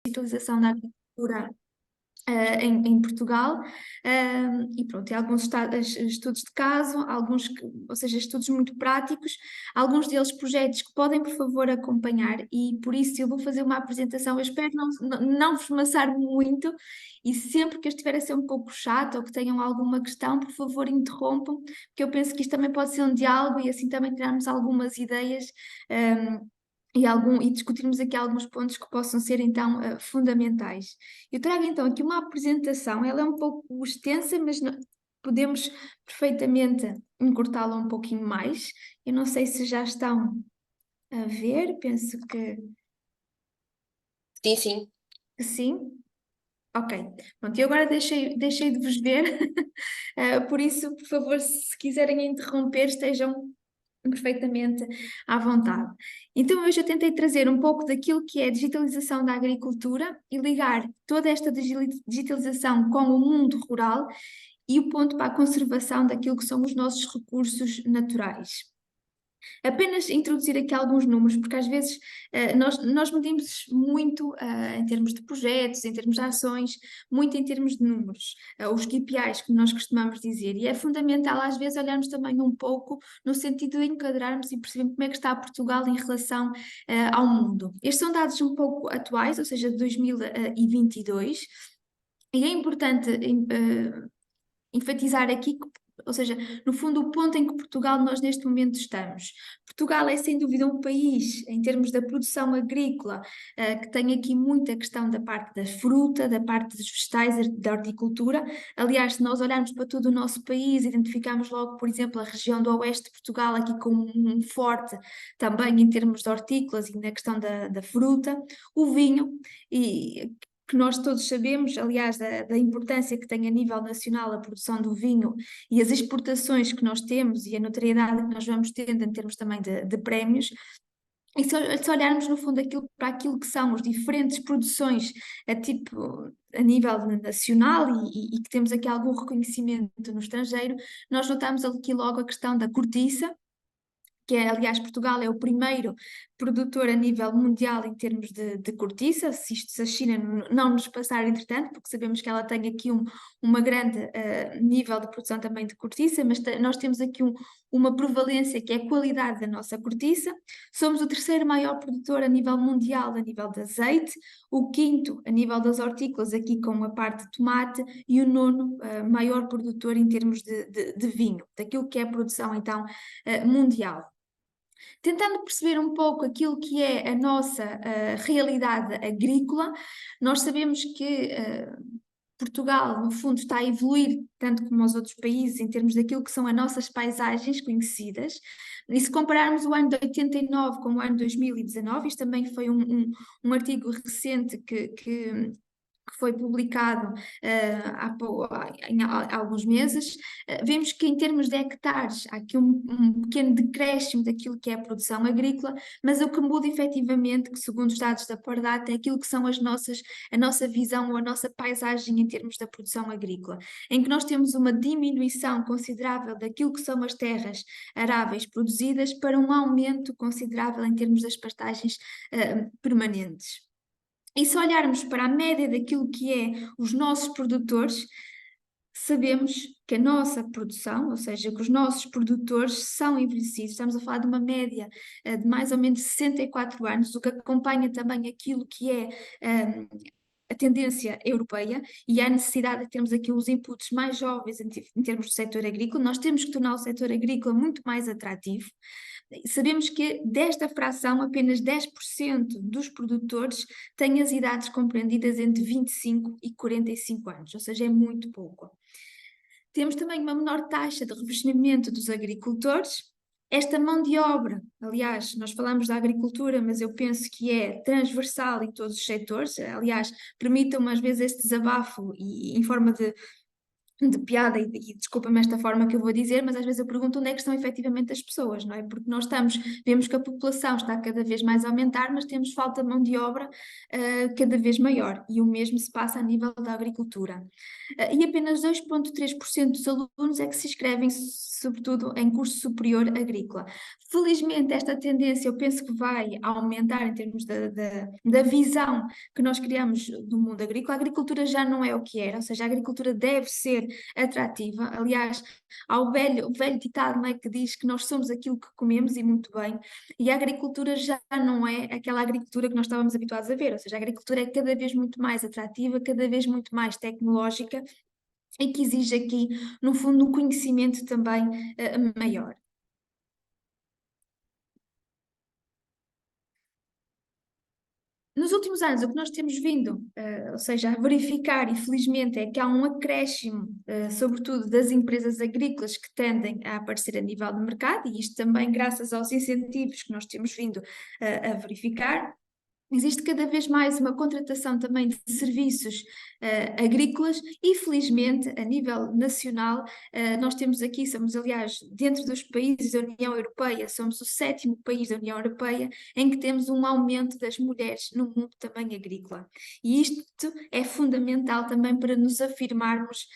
digitalização da agricultura em Portugal, e pronto, tem alguns estudos de caso, ou seja, estudos muito práticos, alguns deles projetos que podem, por favor, acompanhar, e por isso eu vou fazer uma apresentação, eu espero não vos maçar muito, e sempre que eu estiver a ser um pouco chato ou que tenham alguma questão, por favor, interrompam, porque eu penso que isto também pode ser um diálogo e assim também tirarmos algumas ideias, e discutirmos aqui alguns pontos que possam ser então fundamentais. Eu trago então aqui uma apresentação, ela é um pouco extensa, mas podemos perfeitamente encurtá-la um pouquinho mais. Eu não sei se já estão a ver, penso Sim, sim. que sim. Ok, pronto, e agora deixei de vos ver, por isso, por favor, se quiserem interromper, estejam perfeitamente à vontade. Então, eu já tentei trazer um pouco daquilo que é a digitalização da agricultura e ligar toda esta digitalização com o mundo rural e o ponto para a conservação daquilo que são os nossos recursos naturais. Apenas introduzir aqui alguns números, porque às vezes nós medimos muito em termos de projetos, em termos de ações, muito em termos de números, os KPIs que nós costumamos dizer, e é fundamental às vezes olharmos também um pouco no sentido de enquadrarmos e percebermos como é que está Portugal em relação ao mundo. Estes são dados um pouco atuais, ou seja, de 2022, e é importante enfatizar aqui que, ou seja, no fundo, o ponto em que Portugal nós neste momento estamos. Portugal é sem dúvida um país, em termos da produção agrícola, que tem aqui muita questão da parte da fruta, da parte dos vegetais, da horticultura. Aliás, se nós olharmos para todo o nosso país, identificamos logo, por exemplo, a região do oeste de Portugal, aqui com um forte também em termos de hortícolas e na questão da fruta, o vinho, e que nós todos sabemos, aliás, da importância que tem a nível nacional a produção do vinho e as exportações que nós temos e a notoriedade que nós vamos tendo em termos também de prémios. E se olharmos no fundo para aquilo que são as diferentes produções a nível nacional e que temos aqui algum reconhecimento no estrangeiro, nós notamos aqui logo a questão da cortiça, que é, aliás, Portugal é o primeiro produtor a nível mundial em termos de cortiça, se a China não nos passar entretanto, porque sabemos que ela tem aqui uma grande nível de produção também de cortiça, mas nós temos aqui uma prevalência que é a qualidade da nossa cortiça. Somos o terceiro maior produtor a nível mundial, a nível de azeite, o quinto a nível das hortícolas, aqui com a parte de tomate, e o nono maior produtor em termos de vinho, daquilo que é a produção então mundial. Tentando perceber um pouco aquilo que é a nossa realidade agrícola, nós sabemos que Portugal, no fundo, está a evoluir tanto como os outros países em termos daquilo que são as nossas paisagens conhecidas. E se compararmos o ano de 89 com o ano de 2019, isto também foi um artigo recente que foi publicado há alguns meses, vemos que em termos de hectares há aqui um pequeno decréscimo daquilo que é a produção agrícola, mas o que muda efetivamente, que segundo os dados da Pardata, é aquilo que são a nossa visão ou a nossa paisagem em termos da produção agrícola, em que nós temos uma diminuição considerável daquilo que são as terras aráveis produzidas para um aumento considerável em termos das pastagens permanentes. E se olharmos para a média daquilo que é os nossos produtores, sabemos que a nossa produção, ou seja, que os nossos produtores são envelhecidos, estamos a falar de uma média de mais ou menos 64 anos, o que acompanha também aquilo que é a tendência europeia e a necessidade de termos aqui os inputs mais jovens em termos do setor agrícola. Nós temos que tornar o setor agrícola muito mais atrativo. Sabemos que desta fração, apenas 10% dos produtores têm as idades compreendidas entre 25 e 45 anos, ou seja, é muito pouco. Temos também uma menor taxa de revezamento dos agricultores. Esta mão de obra, aliás, nós falamos da agricultura, mas eu penso que é transversal em todos os setores. Aliás, permitam-me às vezes este desabafo e em forma de piada, e desculpa-me esta forma que eu vou dizer, mas às vezes eu pergunto onde é que estão efetivamente as pessoas, não é? Porque nós vemos que a população está cada vez mais a aumentar, mas temos falta de mão de obra cada vez maior, e o mesmo se passa a nível da agricultura. E apenas 2,3% dos alunos é que se inscrevem, sobretudo, em curso superior agrícola. Felizmente, esta tendência eu penso que vai aumentar em termos da visão que nós criamos do mundo agrícola. A agricultura já não é o que era, ou seja, a agricultura deve ser atrativa. Aliás, há o velho ditado, não é, que diz que nós somos aquilo que comemos, e muito bem, e a agricultura já não é aquela agricultura que nós estávamos habituados a ver, ou seja, a agricultura é cada vez muito mais atrativa, cada vez muito mais tecnológica, e que exige aqui, no fundo, um conhecimento também maior. Nos últimos anos, o que nós temos vindo, ou seja, a verificar, e felizmente, é que há um acréscimo, sobretudo das empresas agrícolas que tendem a aparecer a nível de mercado, e isto também graças aos incentivos que nós temos vindo a verificar. Existe cada vez mais uma contratação também de serviços agrícolas, e felizmente a nível nacional nós temos aqui, somos aliás dentro dos países da União Europeia, somos o sétimo país da União Europeia em que temos um aumento das mulheres no mundo também agrícola. E isto é fundamental também para nos afirmarmos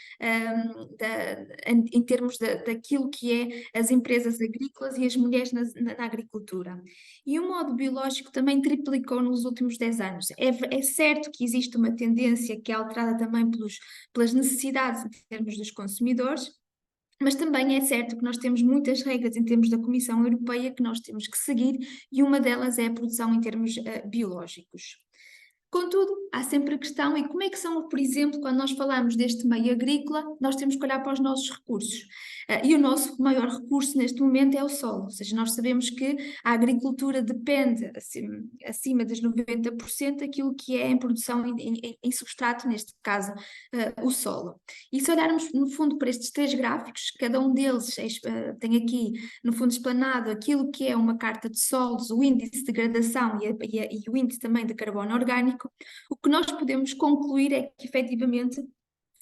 em termos daquilo que é as empresas agrícolas e as mulheres na agricultura. E o modo biológico também triplicou nos últimos 10 anos. É certo que existe uma tendência que é alterada também pelas necessidades em termos dos consumidores, mas também é certo que nós temos muitas regras em termos da Comissão Europeia que nós temos que seguir, e uma delas é a produção em termos biológicos. Contudo, há sempre a questão, e como é que são, por exemplo, quando nós falamos deste meio agrícola, nós temos que olhar para os nossos recursos. E o nosso maior recurso neste momento é o solo, ou seja, nós sabemos que a agricultura depende acima dos 90% daquilo que é em produção em substrato, neste caso, o solo. E se olharmos, no fundo, para estes três gráficos, cada um deles tem aqui, no fundo, explanado aquilo que é uma carta de solos, o índice de degradação e o índice também de carbono orgânico. O que nós podemos concluir é que, efetivamente,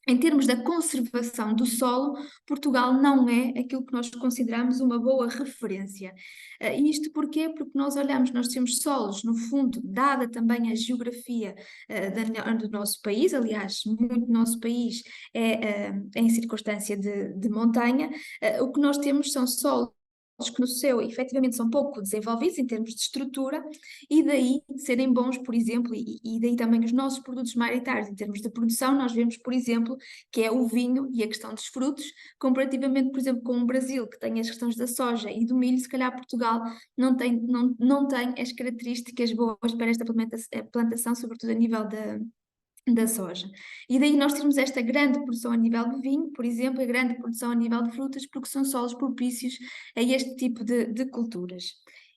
em termos da conservação do solo, Portugal não é aquilo que nós consideramos uma boa referência. E isto porquê? Porque nós olhamos, nós temos solos, no fundo, dada também a geografia do nosso país, aliás, muito do nosso país é em circunstância de montanha, o que nós temos são solos que no seu efetivamente são pouco desenvolvidos em termos de estrutura, e daí serem bons, por exemplo, e daí também os nossos produtos maioritários em termos de produção, nós vemos, por exemplo, que é o vinho e a questão dos frutos, comparativamente, por exemplo, com o Brasil, que tem as questões da soja e do milho. Se calhar Portugal não tem as características boas para esta plantação, sobretudo a nível da soja. E daí nós temos esta grande produção a nível de vinho, por exemplo, e grande produção a nível de frutas, porque são solos propícios a este tipo de culturas.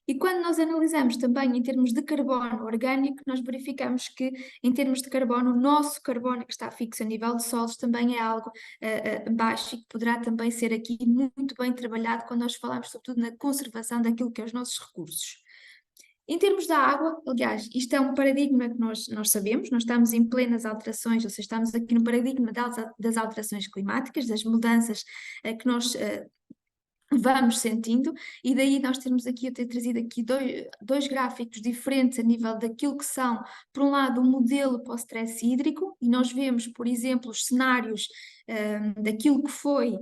E quando nós analisamos também em termos de carbono orgânico, nós verificamos que, em termos de carbono, o nosso carbono que está fixo a nível de solos também é algo baixo, e que poderá também ser aqui muito bem trabalhado quando nós falamos, sobretudo, na conservação daquilo que é os nossos recursos. Em termos da água, aliás, isto é um paradigma que nós sabemos, nós estamos em plenas alterações, ou seja, estamos aqui no paradigma das alterações climáticas, das mudanças que nós vamos sentindo, e daí nós temos aqui, eu tenho trazido aqui dois gráficos diferentes a nível daquilo que são, por um lado, o modelo para o stress hídrico, e nós vemos, por exemplo, os cenários daquilo que foi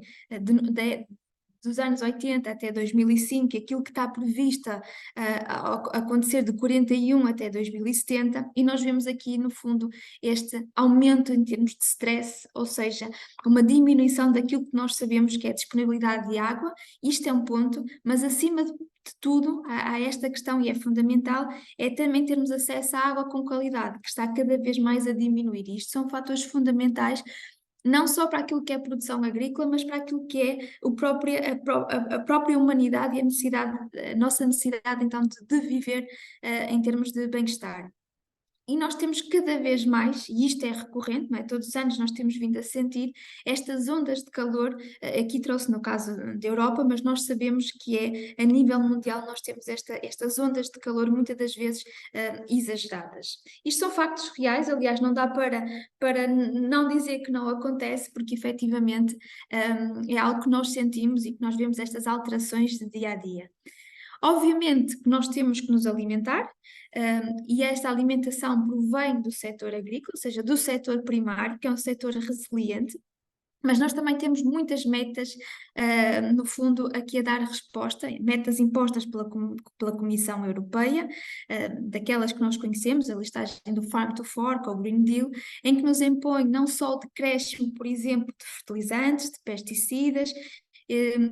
dos anos 80 até 2005, aquilo que está previsto a acontecer de 41 até 2070, e nós vemos aqui, no fundo, este aumento em termos de stress, ou seja, uma diminuição daquilo que nós sabemos que é a disponibilidade de água. Isto é um ponto, mas acima de tudo, há esta questão, e é fundamental, é também termos acesso à água com qualidade, que está cada vez mais a diminuir. E isto são fatores fundamentais não só para aquilo que é a produção agrícola, mas para aquilo que é a própria humanidade e a nossa necessidade então de viver em termos de bem-estar. E nós temos cada vez mais, e isto é recorrente, não é? Todos os anos nós temos vindo a sentir estas ondas de calor, aqui trouxe no caso da Europa, mas nós sabemos que é a nível mundial nós temos estas ondas de calor muitas das vezes exageradas. Isto são factos reais, aliás, não dá para não dizer que não acontece, porque efetivamente é algo que nós sentimos e que nós vemos estas alterações de dia a dia. Obviamente que nós temos que nos alimentar, e esta alimentação provém do setor agrícola, ou seja, do setor primário, que é um setor resiliente, mas nós também temos muitas metas, no fundo, aqui a dar resposta, metas impostas pela Comissão Europeia, daquelas que nós conhecemos, a listagem do Farm to Fork ou Green Deal, em que nos impõe não só o decréscimo, por exemplo, de fertilizantes, de pesticidas,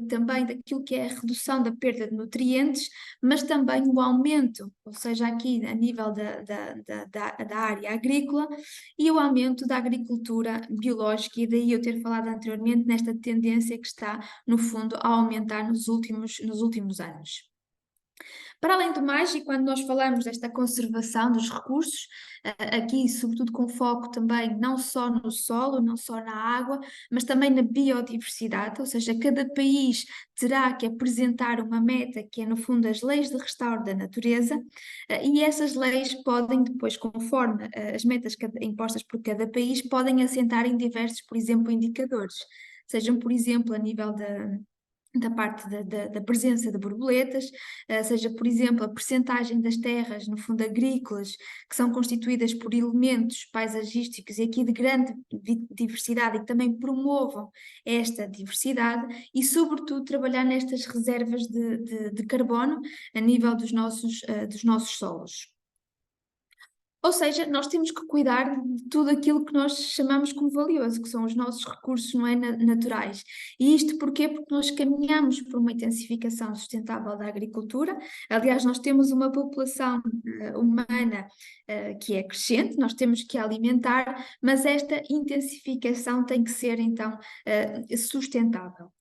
também daquilo que é a redução da perda de nutrientes, mas também o aumento, ou seja, aqui a nível da área agrícola, e o aumento da agricultura biológica, e daí eu ter falado anteriormente nesta tendência que está, no fundo, a aumentar nos últimos anos. Para além do mais, e quando nós falamos desta conservação dos recursos, aqui sobretudo com foco também não só no solo, não só na água, mas também na biodiversidade, ou seja, cada país terá que apresentar uma meta que é no fundo as leis de restauro da natureza, e essas leis podem depois, conforme as metas impostas por cada país, podem assentar em diversos, por exemplo, indicadores. Sejam, por exemplo, a nível da parte da presença de borboletas, seja, por exemplo, a percentagem das terras, no fundo, agrícolas, que são constituídas por elementos paisagísticos e aqui de grande diversidade e que também promovam esta diversidade e, sobretudo, trabalhar nestas reservas de carbono a nível dos nossos solos. Ou seja, nós temos que cuidar de tudo aquilo que nós chamamos como valioso, que são os nossos recursos, não é, naturais. E isto porquê? Porque nós caminhamos por uma intensificação sustentável da agricultura. Aliás, nós temos uma população humana que é crescente, nós temos que alimentar, mas esta intensificação tem que ser então sustentável.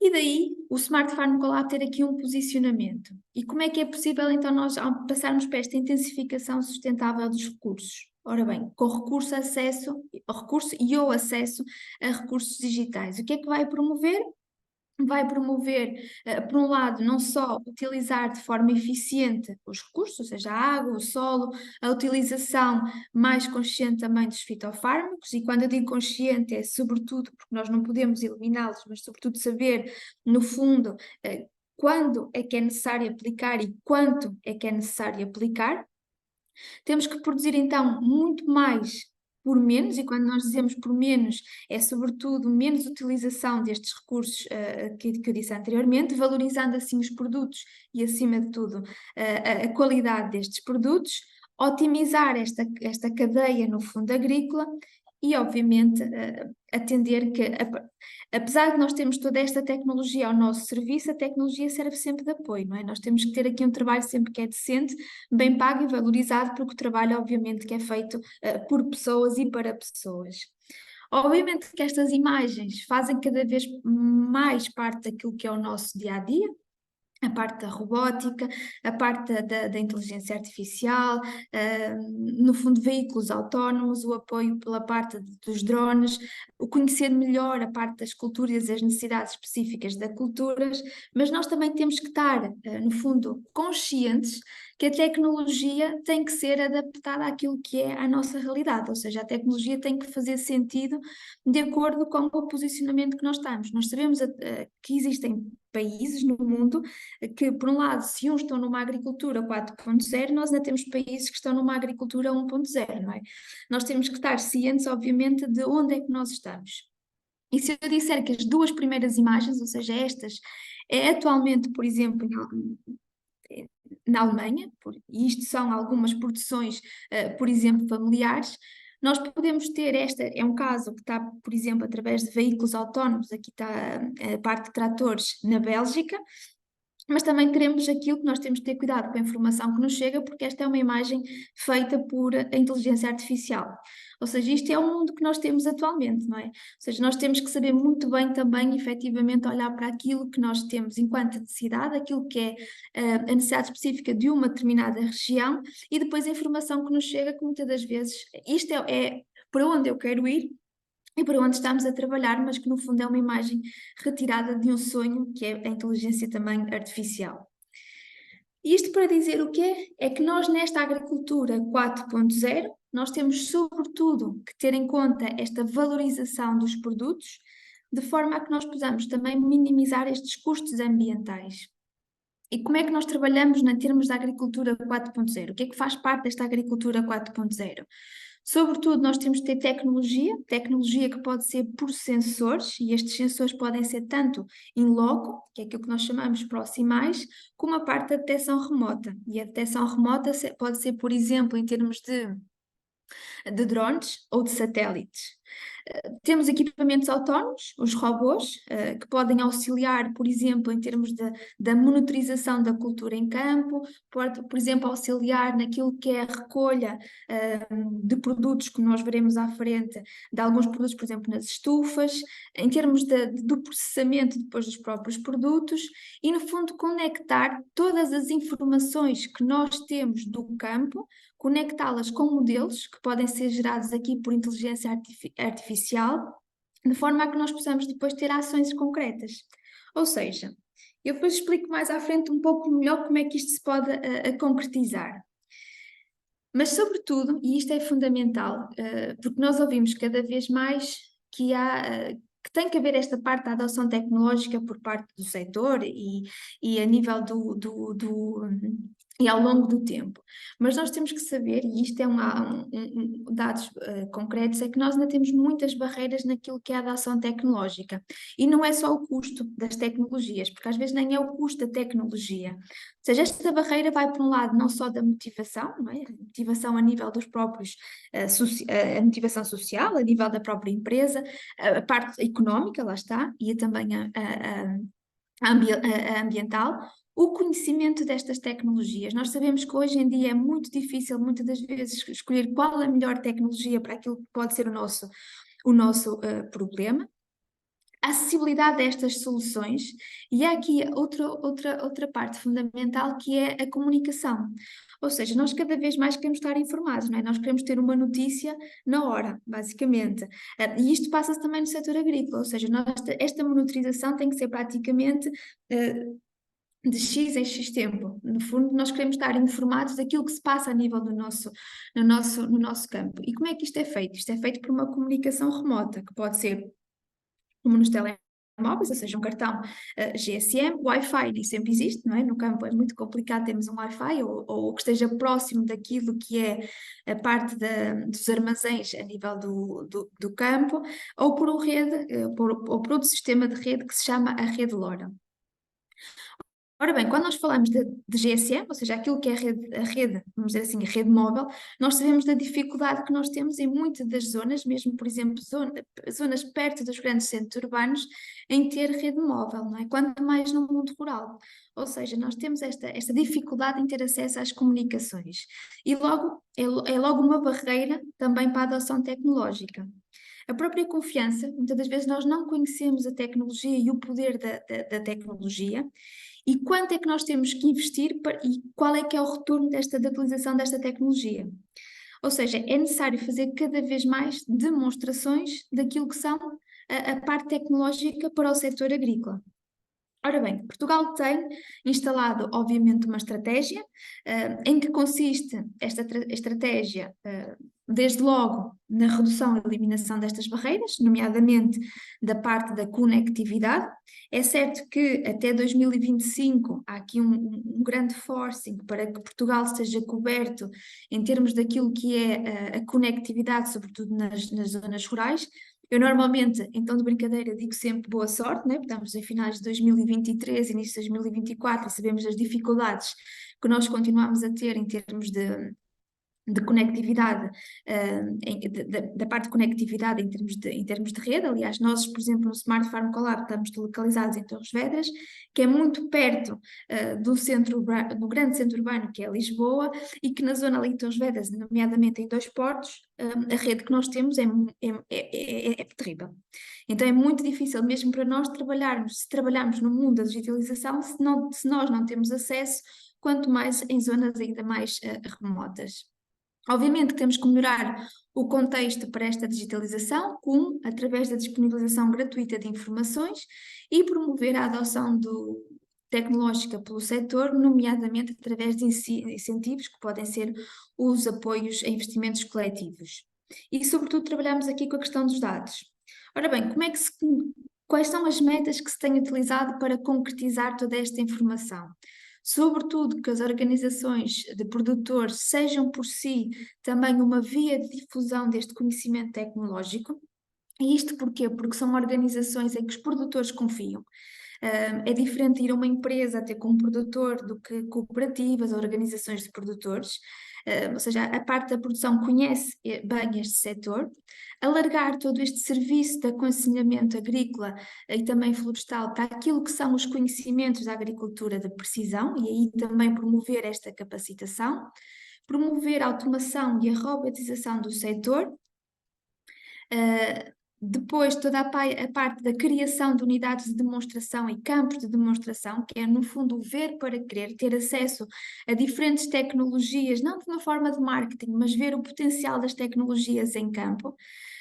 E daí o Smart Farm Collab ter aqui um posicionamento. E como é que é possível então nós passarmos para esta intensificação sustentável dos recursos? Ora bem, com recurso e ou acesso a recursos digitais. O que é que vai promover? Vai promover, por um lado, não só utilizar de forma eficiente os recursos, ou seja, a água, o solo, a utilização mais consciente também dos fitofármacos, e quando eu digo consciente é sobretudo porque nós não podemos eliminá-los, mas sobretudo saber, no fundo, quando é que é necessário aplicar e quanto é que é necessário aplicar. Temos que produzir então muito mais por menos, e quando nós dizemos por menos, é sobretudo menos utilização destes recursos que eu disse anteriormente, valorizando assim os produtos e, acima de tudo, a qualidade destes produtos, otimizar esta cadeia no fundo agrícola e, obviamente, atender que, apesar de nós termos toda esta tecnologia ao nosso serviço, a tecnologia serve sempre de apoio, não é? Nós temos que ter aqui um trabalho sempre que é decente, bem pago e valorizado, porque o trabalho, obviamente, que é feito por pessoas e para pessoas. Obviamente que estas imagens fazem cada vez mais parte daquilo que é o nosso dia a dia, a parte da robótica, a parte da inteligência artificial, no fundo, veículos autónomos, o apoio pela parte dos drones, o conhecer melhor a parte das culturas e as necessidades específicas das culturas, mas nós também temos que estar, no fundo, conscientes que a tecnologia tem que ser adaptada àquilo que é a nossa realidade, ou seja, a tecnologia tem que fazer sentido de acordo com o posicionamento que nós estamos. Nós sabemos que existem países no mundo que, por um lado, se uns estão numa agricultura 4.0, nós ainda temos países que estão numa agricultura 1.0, não é? Nós temos que estar cientes, obviamente, de onde é que nós estamos. E se eu disser que as duas primeiras imagens, ou seja, estas, é atualmente, por exemplo, na Alemanha, e isto são algumas produções, por exemplo, familiares, nós podemos ter é um caso que está, por exemplo, através de veículos autónomos, aqui está a parte de tratores na Bélgica, mas também queremos aquilo que nós temos que ter cuidado com a informação que nos chega, porque esta é uma imagem feita por inteligência artificial. Ou seja, isto é o mundo que nós temos atualmente, não é? Ou seja, nós temos que saber muito bem também, efetivamente, olhar para aquilo que nós temos enquanto necessidade, aquilo que é a necessidade específica de uma determinada região, e depois a informação que nos chega, que muitas das vezes, isto é para onde eu quero ir, e para onde estamos a trabalhar, mas que no fundo é uma imagem retirada de um sonho, que é a inteligência também artificial. Isto para dizer o quê? É que nós nesta agricultura 4.0, nós temos sobretudo que ter em conta esta valorização dos produtos, de forma a que nós possamos também minimizar estes custos ambientais. E como é que nós trabalhamos em termos da agricultura 4.0? O que é que faz parte desta agricultura 4.0? Sobretudo, nós temos de ter tecnologia que pode ser por sensores, e estes sensores podem ser tanto in loco, que é aquilo que nós chamamos proximais, como a parte da detecção remota. E a detecção remota pode ser, por exemplo, em termos de drones ou de satélites. Temos equipamentos autónomos, os robôs, que podem auxiliar, por exemplo, em termos da monitorização da cultura em campo, pode, por exemplo, auxiliar naquilo que é a recolha de produtos que nós veremos à frente, de alguns produtos, por exemplo, nas estufas, em termos do processamento depois dos próprios produtos e, no fundo, conectar todas as informações que nós temos do campo, conectá-las com modelos que podem ser gerados aqui por inteligência artificial, de forma a que nós possamos depois ter ações concretas. Ou seja, eu depois explico mais à frente um pouco melhor como é que isto se pode concretizar. Mas, sobretudo, e isto é fundamental, porque nós ouvimos cada vez mais que tem que haver esta parte da adoção tecnológica por parte do setor e a nível e ao longo do tempo. Mas nós temos que saber, e isto é dados concretos, é que nós ainda temos muitas barreiras naquilo que é a adoção tecnológica. E não é só o custo das tecnologias, porque às vezes nem é o custo da tecnologia. Ou seja, esta barreira vai para um lado não só da motivação, não é? A motivação a nível dos próprios, a motivação social, a nível da própria empresa, a parte económica, lá está, e também a ambiental, o conhecimento destas tecnologias. Nós sabemos que hoje em dia é muito difícil, muitas das vezes, escolher qual a melhor tecnologia para aquilo que pode ser o nosso problema. A acessibilidade destas soluções, e há aqui outra parte fundamental que é a comunicação. Ou seja, nós cada vez mais queremos estar informados, não é? Nós queremos ter uma notícia na hora, basicamente. E isto passa-se também no setor agrícola, ou seja, esta monitorização tem que ser praticamente de X em X tempo. No fundo, nós queremos estar informados daquilo que se passa a nível no nosso campo. E como é que isto é feito? Isto é feito por uma comunicação remota, que pode ser como nos telemóveis, ou seja, um cartão GSM, Wi-Fi nem sempre existe, não é? No campo é muito complicado termos um Wi-Fi ou que esteja próximo daquilo que é a parte dos armazéns a nível do campo, ou por ou por outro sistema de rede que se chama a rede LoRa. Ora bem, quando nós falamos de GSM, ou seja, aquilo que é a rede, vamos dizer assim, a rede móvel, nós sabemos da dificuldade que nós temos em muitas das zonas, mesmo, por exemplo, zonas perto dos grandes centros urbanos, em ter rede móvel, não é? Quanto mais no mundo rural. Ou seja, nós temos esta dificuldade em ter acesso às comunicações. E logo, é logo uma barreira também para a adoção tecnológica. A própria confiança, muitas das vezes nós não conhecemos a tecnologia e o poder da tecnologia, e quanto é que nós temos que investir e qual é que é o retorno da utilização desta tecnologia. Ou seja, é necessário fazer cada vez mais demonstrações daquilo que são a parte tecnológica para o setor agrícola. Ora bem, Portugal tem instalado, obviamente, uma estratégia, em que consiste esta estratégia, desde logo, na redução e eliminação destas barreiras, nomeadamente da parte da conectividade. É certo que até 2025 há aqui um grande forcing para que Portugal esteja coberto em termos daquilo que é a conectividade, sobretudo nas zonas rurais. Eu normalmente, em tom de brincadeira, digo sempre boa sorte, né? Porque estamos em finais de 2023, início de 2024 e sabemos as dificuldades que nós continuamos a ter em termos de conectividade, da parte de conectividade em termos de rede. Aliás, nós, por exemplo, no Smart Farm Collab estamos localizados em Torres Vedras, que é muito perto do grande centro urbano, que é Lisboa, e que na zona ali de Torres Vedras, nomeadamente em dois portos, a rede que nós temos é terrível. Então é muito difícil mesmo para nós trabalharmos, se trabalharmos no mundo da digitalização, se nós não temos acesso, quanto mais em zonas ainda mais remotas. Obviamente que temos que melhorar o contexto para esta digitalização, através da disponibilização gratuita de informações e promover a adoção tecnológica pelo setor, nomeadamente através de incentivos que podem ser os apoios a investimentos coletivos. E, sobretudo, trabalhamos aqui com a questão dos dados. Ora bem, quais são as metas que se têm utilizado para concretizar toda esta informação? Sobretudo que as organizações de produtores sejam por si também uma via de difusão deste conhecimento tecnológico. E isto porquê? Porque são organizações em que os produtores confiam. É diferente ir a uma empresa ter como produtor do que cooperativas ou organizações de produtores. Ou seja, a parte da produção conhece bem este setor. Alargar todo este serviço de aconselhamento agrícola e também florestal para aquilo que são os conhecimentos da agricultura de precisão e aí também promover esta capacitação. Promover a automação e a robotização do setor. Depois, toda a parte da criação de unidades de demonstração e campos de demonstração, que é, no fundo, o ver para querer, ter acesso a diferentes tecnologias, não de uma forma de marketing, mas ver o potencial das tecnologias em campo.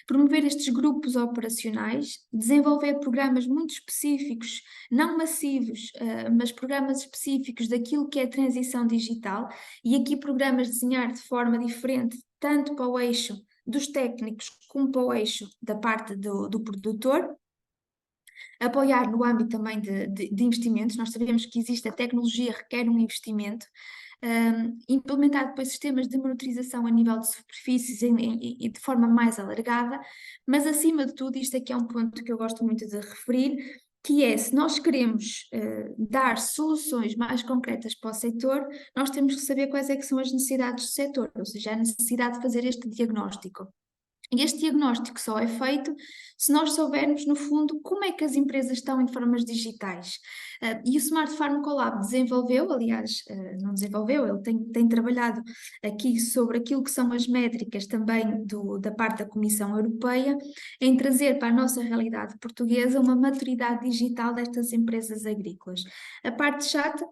Promover estes grupos operacionais, desenvolver programas muito específicos, não massivos, mas programas específicos daquilo que é a transição digital, e aqui programas desenhar de forma diferente, tanto para o eixo dos técnicos como para o eixo da parte do produtor. Apoiar no âmbito também de investimentos. Nós sabemos que existe a tecnologia, requer um investimento. Implementar depois sistemas de monitorização a nível de superfícies e de forma mais alargada, mas acima de tudo, isto aqui é um ponto que eu gosto muito de referir, que é, se nós queremos dar soluções mais concretas para o setor, nós temos que saber quais é que são as necessidades do setor, ou seja, a necessidade de fazer este diagnóstico. E este diagnóstico só é feito se nós soubermos, no fundo, como é que as empresas estão em formas digitais. E o Smart Farm Collab desenvolveu, aliás, não desenvolveu, ele tem trabalhado aqui sobre aquilo que são as métricas também da parte da Comissão Europeia, em trazer para a nossa realidade portuguesa uma maturidade digital destas empresas agrícolas. A parte chata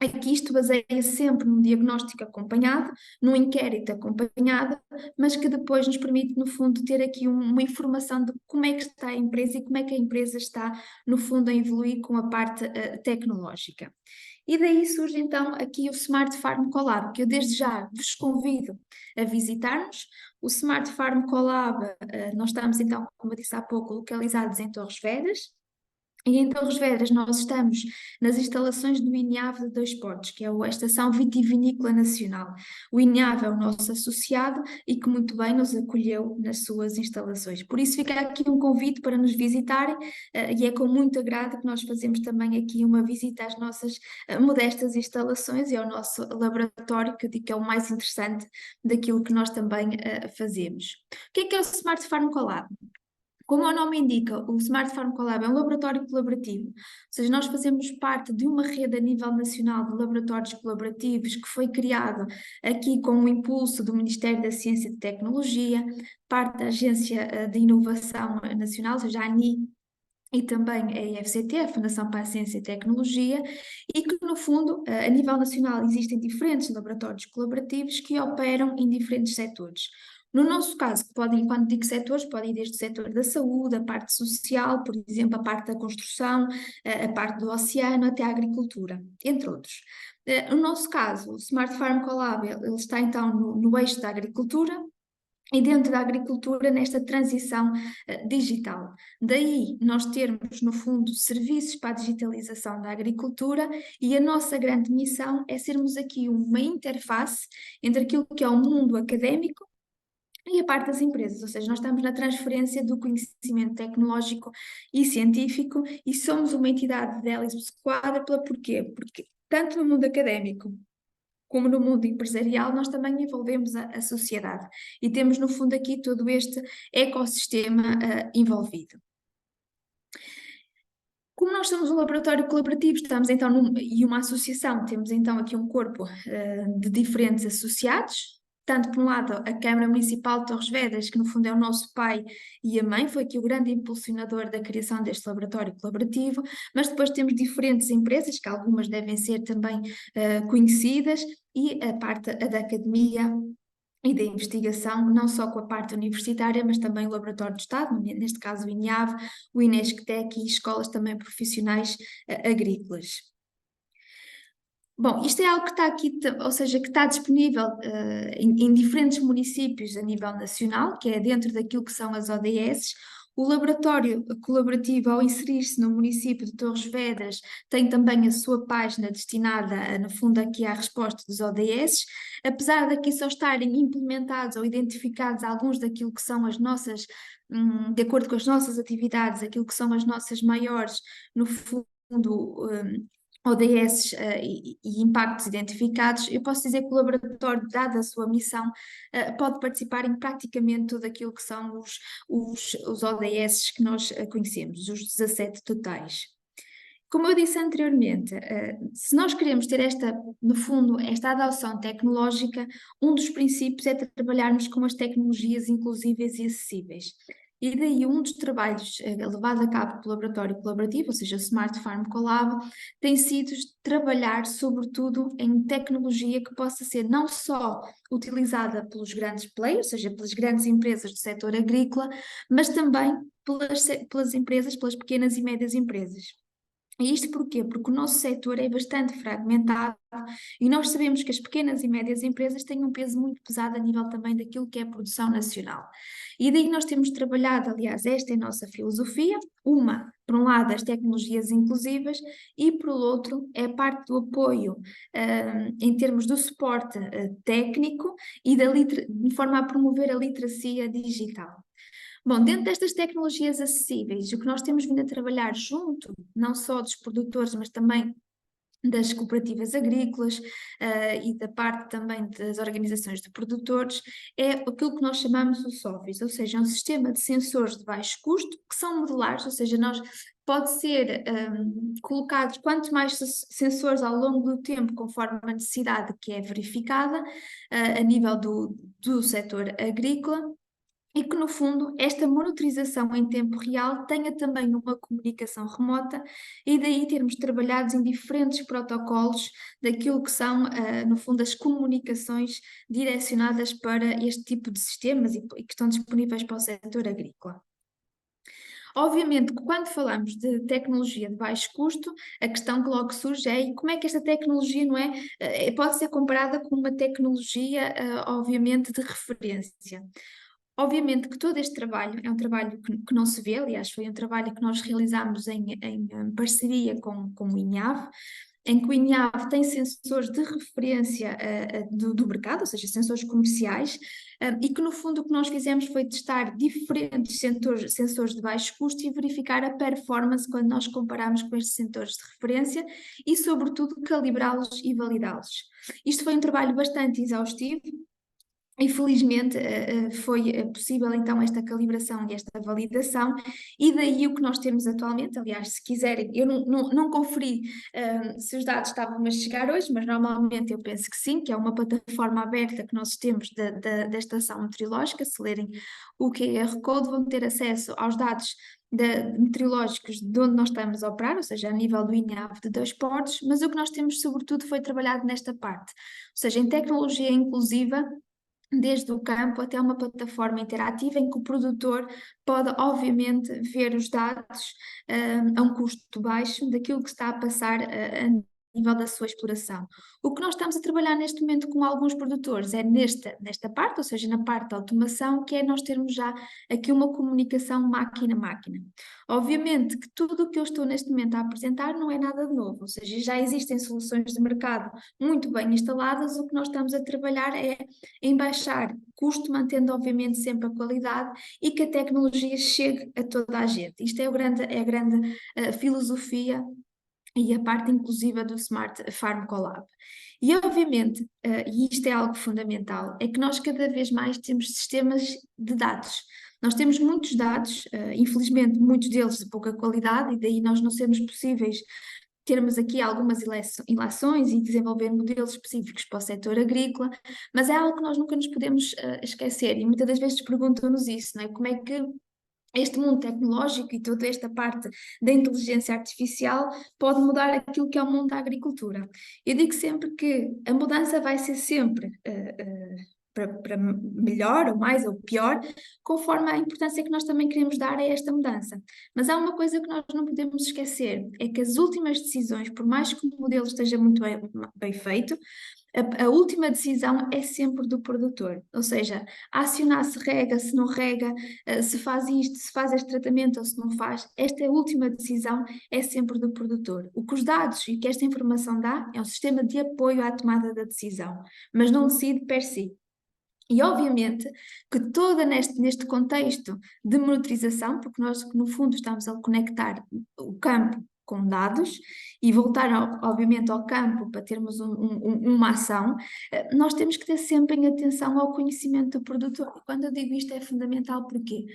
é que isto baseia sempre num diagnóstico acompanhado, num inquérito acompanhado, mas que depois nos permite, no fundo, ter aqui uma informação de como é que está a empresa e como é que a empresa está, no fundo, a evoluir com a parte tecnológica. E daí surge então aqui o Smart Farm Collab, que eu desde já vos convido a visitarmos. O Smart Farm Collab, nós estamos então, como eu disse há pouco, localizados em Torres Vedras. E em Torres Vedras nós estamos nas instalações do INEAV de Dois Portos, que é a Estação Vitivinícola Nacional. O INEAV é o nosso associado e que muito bem nos acolheu nas suas instalações. Por isso fica aqui um convite para nos visitarem, e é com muito agrado que nós fazemos também aqui uma visita às nossas modestas instalações e ao nosso laboratório, que eu digo que é o mais interessante daquilo que nós também fazemos. O que é o Smart Farm Collab? Como o nome indica, o Smart Farm Collab é um laboratório colaborativo, ou seja, nós fazemos parte de uma rede a nível nacional de laboratórios colaborativos que foi criado aqui com o impulso do Ministério da Ciência e Tecnologia, parte da Agência de Inovação Nacional, ou seja, a ANI, e também a FCT, a Fundação para a Ciência e Tecnologia, e que, no fundo, a nível nacional existem diferentes laboratórios colaborativos que operam em diferentes setores. No nosso caso, quando digo setores, podem ir desde o setor da saúde, a parte social, por exemplo, a parte da construção, a parte do oceano, até a agricultura, entre outros. No nosso caso, o Smart Farm Collab, ele está então no eixo da agricultura, e dentro da agricultura, nesta transição digital. Daí nós termos, no fundo, serviços para a digitalização da agricultura, e a nossa grande missão é sermos aqui uma interface entre aquilo que é o mundo académico e a parte das empresas, ou seja, nós estamos na transferência do conhecimento tecnológico e científico e somos uma entidade de hélice quádrupla. Porquê? Porque tanto no mundo académico como no mundo empresarial, nós também envolvemos a sociedade e temos, no fundo, aqui todo este ecossistema envolvido. Como nós somos um laboratório colaborativo, estamos então e uma associação, temos então aqui um corpo de diferentes associados, tanto por um lado a Câmara Municipal de Torres Vedras, que no fundo é o nosso pai e a mãe, foi aqui o grande impulsionador da criação deste laboratório colaborativo, mas depois temos diferentes empresas, que algumas devem ser também conhecidas, e a parte da academia e da investigação, não só com a parte universitária, mas também o Laboratório de Estado, neste caso o INEAV, o INESCTEC e escolas também profissionais agrícolas. Bom, isto é algo que está aqui, ou seja, que está disponível em diferentes municípios a nível nacional, que é dentro daquilo que são as ODS. O laboratório colaborativo, ao inserir-se no município de Torres Vedras, tem também a sua página destinada, no fundo, aqui à resposta dos ODS. Apesar daqui só estarem implementados ou identificados alguns daquilo que são as nossas, de acordo com as nossas atividades, aquilo que são as nossas maiores, no fundo, ODS e impactos identificados, eu posso dizer que o laboratório, dada a sua missão, pode participar em praticamente tudo aquilo que são os ODS que nós conhecemos, os 17 totais. Como eu disse anteriormente, se nós queremos ter no fundo, esta adoção tecnológica, um dos princípios é trabalharmos com as tecnologias inclusíveis e acessíveis. E daí um dos trabalhos levado a cabo pelo laboratório colaborativo, ou seja, o Smart Farm Collab, tem sido trabalhar sobretudo em tecnologia que possa ser não só utilizada pelos grandes players, ou seja, pelas grandes empresas do setor agrícola, mas também pelas empresas, pelas pequenas e médias empresas. E isto porquê? Porque o nosso setor é bastante fragmentado e nós sabemos que as pequenas e médias empresas têm um peso muito pesado a nível também daquilo que é a produção nacional. E daí nós temos trabalhado, aliás, esta é a nossa filosofia, por um lado, as tecnologias inclusivas e, por outro, é a parte do apoio em termos do suporte técnico e de forma a promover a literacia digital. Bom, dentro destas tecnologias acessíveis, o que nós temos vindo a trabalhar junto, não só dos produtores, mas também das cooperativas agrícolas e da parte também das organizações de produtores, é aquilo que nós chamamos o SOFIS, ou seja, um sistema de sensores de baixo custo, que são modulares, ou seja, pode ser colocados quanto mais sensores ao longo do tempo, conforme a necessidade que é verificada a nível do setor agrícola, e que, no fundo, esta monitorização em tempo real tenha também uma comunicação remota e daí termos trabalhado em diferentes protocolos daquilo que são, no fundo, as comunicações direcionadas para este tipo de sistemas e que estão disponíveis para o setor agrícola. Obviamente que quando falamos de tecnologia de baixo custo, a questão que logo surge é como é que esta tecnologia não é, pode ser comparada com uma tecnologia, obviamente, de referência. Obviamente que todo este trabalho é um trabalho que não se vê, aliás, foi um trabalho que nós realizámos em parceria com o INHAV, em que o INHAV tem sensores de referência do mercado, ou seja, sensores comerciais, e que no fundo o que nós fizemos foi testar diferentes sensores de baixo custo e verificar a performance quando nós comparamos com estes sensores de referência e, sobretudo, calibrá-los e validá-los. Isto foi um trabalho bastante exaustivo. E felizmente foi possível então esta calibração e esta validação, e daí o que nós temos atualmente, aliás, se quiserem, eu não conferi se os dados estavam a chegar hoje, mas normalmente eu penso que sim, que é uma plataforma aberta que nós temos da estação meteorológica. Se lerem o QR Code vão ter acesso aos dados meteorológicos de onde nós estamos a operar, ou seja, a nível do INHAV de 2 portos, mas o que nós temos sobretudo foi trabalhado nesta parte, ou seja, em tecnologia inclusiva, desde o campo até uma plataforma interativa em que o produtor pode, obviamente, ver os dados a um custo baixo daquilo que está a passar a nível da sua exploração. O que nós estamos a trabalhar neste momento com alguns produtores é nesta parte, ou seja, na parte da automação, que é nós termos já aqui uma comunicação máquina-máquina. Obviamente que tudo o que eu estou neste momento a apresentar não é nada de novo, ou seja, já existem soluções de mercado muito bem instaladas. O que nós estamos a trabalhar é em baixar custo, mantendo obviamente sempre a qualidade e que a tecnologia chegue a toda a gente. Isto é a grande filosofia e a parte inclusiva do Smart Farm Collab. E obviamente, e isto é algo fundamental, é que nós cada vez mais temos sistemas de dados. Nós temos muitos dados, infelizmente muitos deles de pouca qualidade, e daí nós não sermos possíveis termos aqui algumas ilações e desenvolver modelos específicos para o setor agrícola, mas é algo que nós nunca nos podemos esquecer, e muitas das vezes perguntam-nos isso, não é? Como é que este mundo tecnológico e toda esta parte da inteligência artificial pode mudar aquilo que é o mundo da agricultura. Eu digo sempre que a mudança vai ser sempre para melhor, ou mais, ou pior, conforme a importância que nós também queremos dar a esta mudança. Mas há uma coisa que nós não podemos esquecer, é que as últimas decisões, por mais que o modelo esteja muito bem feito, a última decisão é sempre do produtor, ou seja, acionar se rega, se não rega, se faz isto, se faz este tratamento ou se não faz, esta última decisão é sempre do produtor. O que os dados e que esta informação dá é um sistema de apoio à tomada da decisão, mas não decide per si. E obviamente que toda neste contexto de monitorização, porque nós no fundo estamos a conectar o campo com dados e voltar obviamente ao campo para termos uma ação, nós temos que ter sempre em atenção ao conhecimento do produtor. E quando eu digo isto é fundamental, porquê?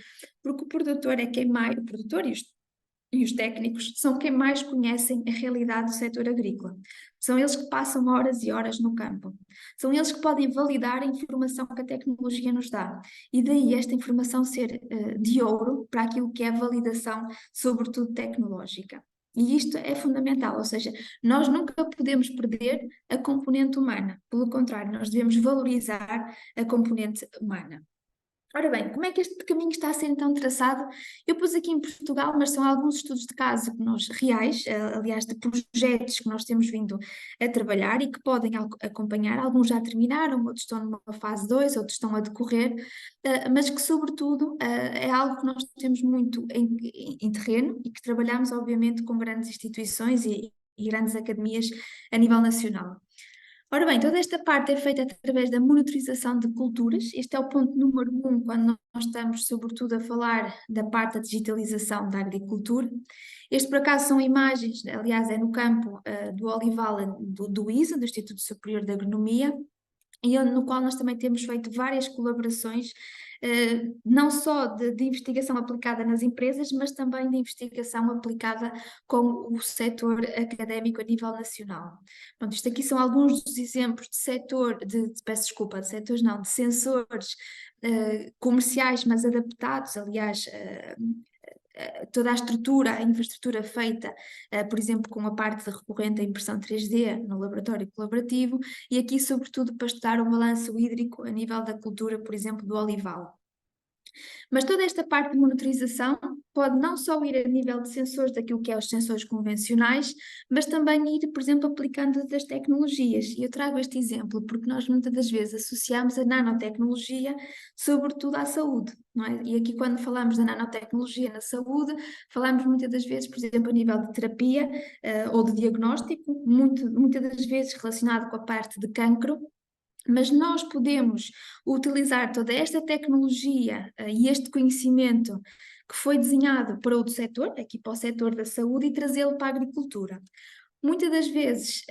Porque o produtor é quem mais, o produtor e os técnicos são quem mais conhecem a realidade do setor agrícola. São eles que passam horas e horas no campo. São eles que podem validar a informação que a tecnologia nos dá. E daí esta informação ser de ouro para aquilo que é a validação, sobretudo tecnológica. E isto é fundamental, ou seja, nós nunca podemos perder a componente humana. Pelo contrário, nós devemos valorizar a componente humana. Ora bem, como é que este caminho está a ser então traçado? Eu pus aqui em Portugal, mas são alguns estudos de caso que nós, reais, aliás, de projetos que nós temos vindo a trabalhar e que podem acompanhar. Alguns já terminaram, outros estão numa fase 2, outros estão a decorrer, mas que, sobretudo, é algo que nós temos muito em terreno e que trabalhamos, obviamente, com grandes instituições e grandes academias a nível nacional. Ora bem, toda esta parte é feita através da monitorização de culturas. Este é o ponto número um quando nós estamos, sobretudo, a falar da parte da digitalização da agricultura. Este, por acaso, são imagens, aliás, é no campo do Olival, do ISA, do Instituto Superior de Agronomia, e no qual nós também temos feito várias colaborações, não só de investigação aplicada nas empresas, mas também de investigação aplicada com o setor académico a nível nacional. Pronto, isto aqui são alguns dos exemplos de setor, peço desculpa, de setores não, de sensores comerciais, mas adaptados, aliás, toda a estrutura, a infraestrutura feita, por exemplo, com a parte recorrente da impressão 3D no laboratório colaborativo, e aqui, sobretudo, para estudar o balanço hídrico a nível da cultura, por exemplo, do olival. Mas toda esta parte de monitorização pode não só ir a nível de sensores, daquilo que é os sensores convencionais, mas também ir, por exemplo, aplicando das tecnologias. E eu trago este exemplo porque nós muitas das vezes associamos a nanotecnologia, sobretudo à saúde, não é? E aqui quando falamos da nanotecnologia na saúde, falamos muitas das vezes, por exemplo, a nível de terapia, ou de diagnóstico, muitas das vezes relacionado com a parte de cancro, mas nós podemos utilizar toda esta tecnologia e este conhecimento que foi desenhado para outro setor, aqui para o setor da saúde, e trazê-lo para a agricultura. Muitas das vezes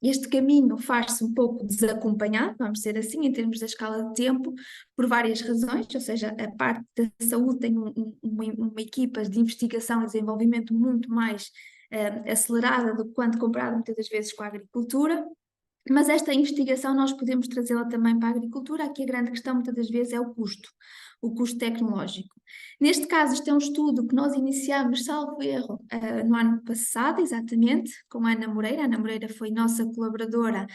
este caminho faz-se um pouco desacompanhado, vamos dizer assim, em termos da escala de tempo, por várias razões, ou seja, a parte da saúde tem uma equipa de investigação e desenvolvimento muito mais acelerada do que quando comparado muitas das vezes com a agricultura. Mas esta investigação nós podemos trazê-la também para a agricultura. Aqui a grande questão muitas das vezes é o custo tecnológico. Neste caso, este é um estudo que nós iniciámos, salvo erro, no ano passado, exatamente, com a Ana Moreira. A Ana Moreira foi nossa colaboradora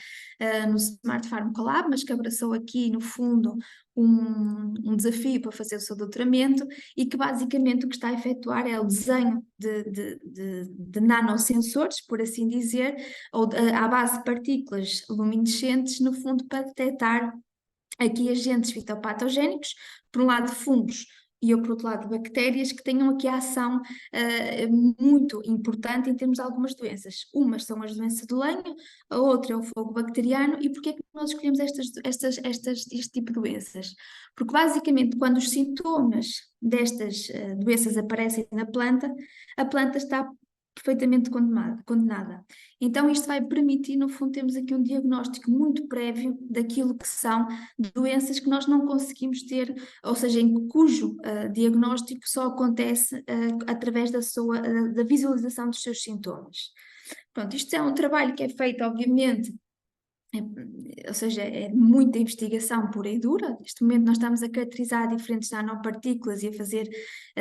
no Smart Farm Collab, mas que abraçou aqui, no fundo, um desafio para fazer o seu doutoramento e que basicamente o que está a efetuar é o desenho de nanosensores, por assim dizer, ou à base de partículas luminescentes, no fundo, para detectar aqui agentes fitopatogénicos, por um lado fungos e por outro lado bactérias, que tenham aqui a ação muito importante em termos de algumas doenças. Umas são as doenças do lenho, a outra é o fogo bacteriano. E porquê é que nós escolhemos este tipo de doenças? Porque basicamente quando os sintomas destas doenças aparecem na planta, a planta está perfeitamente condenada. Então isto vai permitir, no fundo, termos aqui um diagnóstico muito prévio daquilo que são doenças que nós não conseguimos ter, ou seja, cujo diagnóstico só acontece através da visualização dos seus sintomas. Pronto, isto é um trabalho que é feito, obviamente, ou seja, é muita investigação pura e dura. Neste momento nós estamos a caracterizar diferentes nanopartículas e a fazer,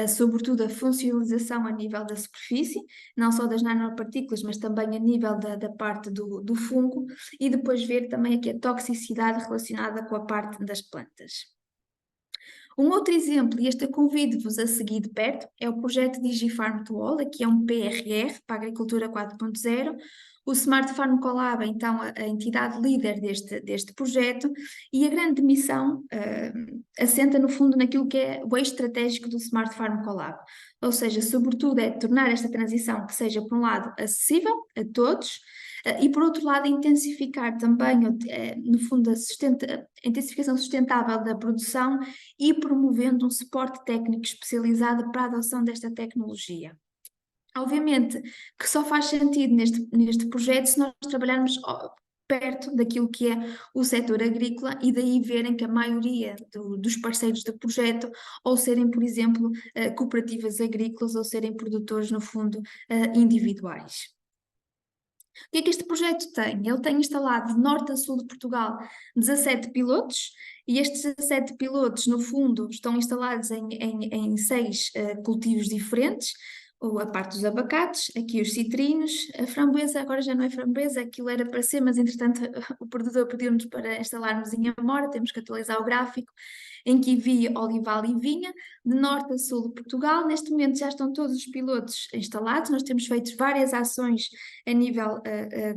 sobretudo, a funcionalização a nível da superfície, não só das nanopartículas, mas também a nível da parte do fungo, e depois ver também aqui a toxicidade relacionada com a parte das plantas. Um outro exemplo, e este eu convido-vos a seguir de perto, é o projeto DigiFarm to All, aqui é um PRR para a Agricultura 4.0. O Smart Farm Collab, então, a entidade líder deste projeto, e a grande missão assenta, no fundo, naquilo que é o eixo estratégico do Smart Farm Collab. Ou seja, sobretudo, é tornar esta transição que seja, por um lado, acessível a todos, e por outro lado, intensificar também, no fundo, a intensificação sustentável da produção e promovendo um suporte técnico especializado para a adoção desta tecnologia. Obviamente que só faz sentido neste projeto se nós trabalharmos perto daquilo que é o setor agrícola, e daí verem que a maioria dos parceiros do projeto ou serem, por exemplo, cooperativas agrícolas ou serem produtores, no fundo, individuais. O que é que este projeto tem? Ele tem instalado de norte a sul de Portugal 17 pilotos, e estes 17 pilotos, no fundo, estão instalados em 6 cultivos diferentes. A parte dos abacates, aqui os citrinos, a framboesa agora já não é framboesa, aquilo era para ser, mas entretanto o produtor pediu-nos para instalarmos em Amora, temos que atualizar o gráfico, em kiwi, olival e vinha, de norte a sul de Portugal. Neste momento já estão todos os pilotos instalados, nós temos feito várias ações a nível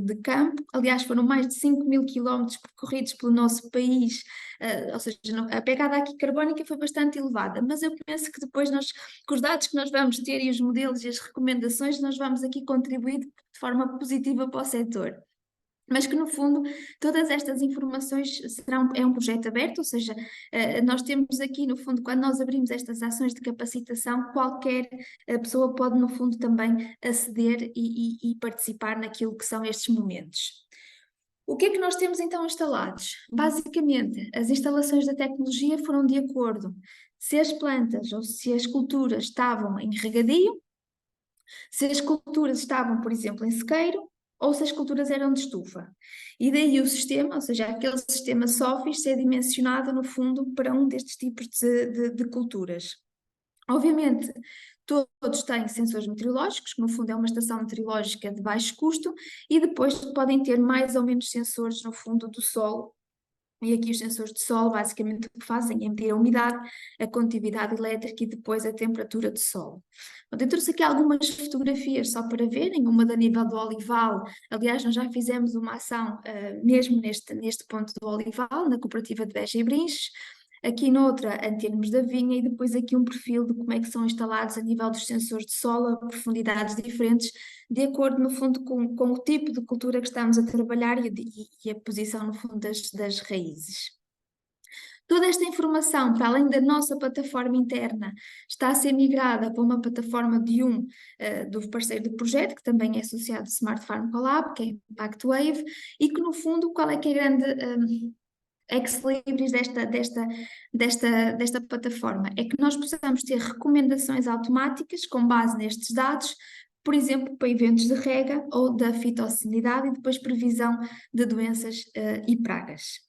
de campo. Aliás, foram mais de 5.000 quilómetros percorridos pelo nosso país, ou seja, a pegada aqui carbónica foi bastante elevada, mas eu penso que depois com os dados que nós vamos ter e os modelos e as recomendações, nós vamos aqui contribuir de forma positiva para o setor. Mas que, no fundo, todas estas informações é um projeto aberto, ou seja, nós temos aqui, no fundo, quando nós abrimos estas ações de capacitação, qualquer pessoa pode, no fundo, também aceder e participar naquilo que são estes momentos. O que é que nós temos então instalados? Basicamente, as instalações da tecnologia foram de acordo se as plantas ou se as culturas estavam em regadio, se as culturas estavam, por exemplo, em sequeiro, ou se as culturas eram de estufa. E daí o sistema, ou seja, aquele sistema SOFIS, ser dimensionado, no fundo, para um destes tipos de culturas. Obviamente, todos têm sensores meteorológicos, que no fundo é uma estação meteorológica de baixo custo, e depois podem ter mais ou menos sensores, no fundo, do solo. E aqui os sensores de solo basicamente o que fazem é medir a umidade, a condutividade elétrica e depois a temperatura do solo. Eu trouxe aqui algumas fotografias só para verem, uma da nível do olival. Aliás, nós já fizemos uma ação mesmo neste ponto do olival, na cooperativa de Beja e Brinches, aqui noutra em termos da vinha, e depois aqui um perfil de como é que são instalados a nível dos sensores de solo, a profundidades diferentes, de acordo, no fundo, com o tipo de cultura que estamos a trabalhar e a posição, no fundo, das raízes. Toda esta informação, para além da nossa plataforma interna, está a ser migrada para uma plataforma do parceiro do projeto, que também é associado ao Smart Farm Collab, que é Impact Wave, e que, no fundo, qual é que é a grande ex-libris desta plataforma? É que nós possamos ter recomendações automáticas com base nestes dados, por exemplo, para eventos de rega ou da fitossanidade, e depois previsão de doenças e pragas.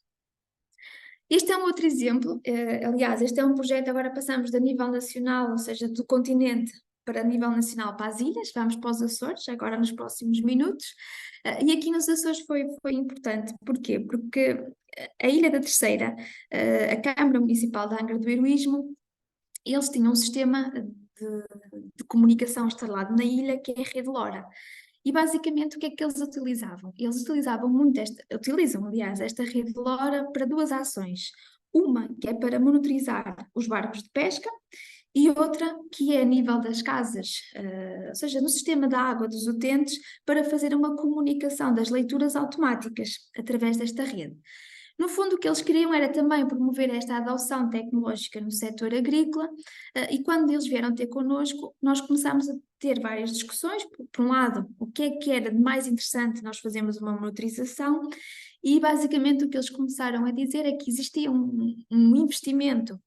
Este é um outro exemplo, aliás, este é um projeto, agora passamos de nível nacional, ou seja, do continente para nível nacional para as ilhas, vamos para os Açores, agora nos próximos minutos, e aqui nos Açores foi importante, porquê? Porque a Ilha da Terceira, a Câmara Municipal de Angra do Heroísmo, eles tinham um sistema de comunicação instalado na ilha, que é a Rede LoRa. E basicamente o que é que eles utilizavam? Eles utilizam, aliás, esta rede LoRa para duas ações. Uma que é para monitorizar os barcos de pesca, e outra que é a nível das casas, ou seja, no sistema da água dos utentes, para fazer uma comunicação das leituras automáticas através desta rede. No fundo, o que eles queriam era também promover esta adoção tecnológica no setor agrícola, e quando eles vieram ter connosco, nós começámos a ter várias discussões. Por um lado, o que é que era de mais interessante nós fazermos uma monitorização, e basicamente o que eles começaram a dizer é que existia um investimento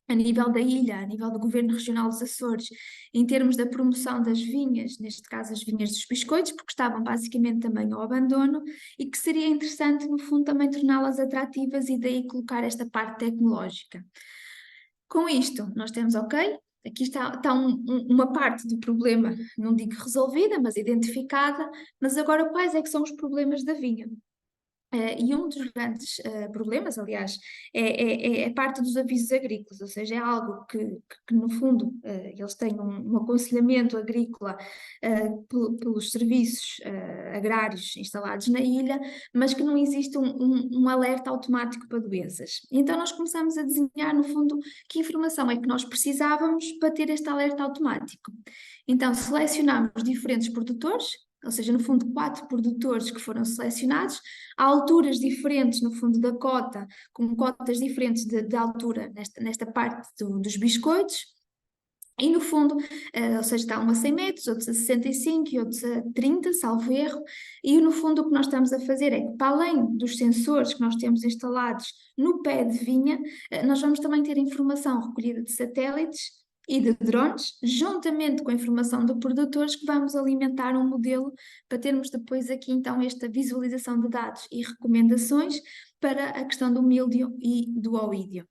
a nível da ilha, a nível do Governo Regional dos Açores, em termos da promoção das vinhas, neste caso as vinhas dos biscoitos, porque estavam basicamente também ao abandono, e que seria interessante, no fundo, também torná-las atrativas e daí colocar esta parte tecnológica. Com isto, nós temos, ok, aqui está uma parte do problema, não digo resolvida, mas identificada, mas agora quais é que são os problemas da vinha? E um dos grandes problemas, aliás, é parte dos avisos agrícolas, ou seja, é algo que, no fundo, eles têm um aconselhamento agrícola pelos serviços agrários instalados na ilha, mas que não existe um alerta automático para doenças. Então, nós começamos a desenhar, no fundo, que informação é que nós precisávamos para ter este alerta automático. Então, selecionámos diferentes produtores, ou seja, no fundo, 4 produtores que foram selecionados, a alturas diferentes, no fundo, da cota, com cotas diferentes de altura nesta parte dos biscoitos. E no fundo, ou seja, está um a 100 metros, outros a 65 e outros a 30, salvo erro. E no fundo, o que nós estamos a fazer é que, para além dos sensores que nós temos instalados no pé de vinha, nós vamos também ter informação recolhida de satélites e de drones, juntamente com a informação de produtores, que vamos alimentar um modelo para termos depois aqui então esta visualização de dados e recomendações para a questão do míldio e do oídio.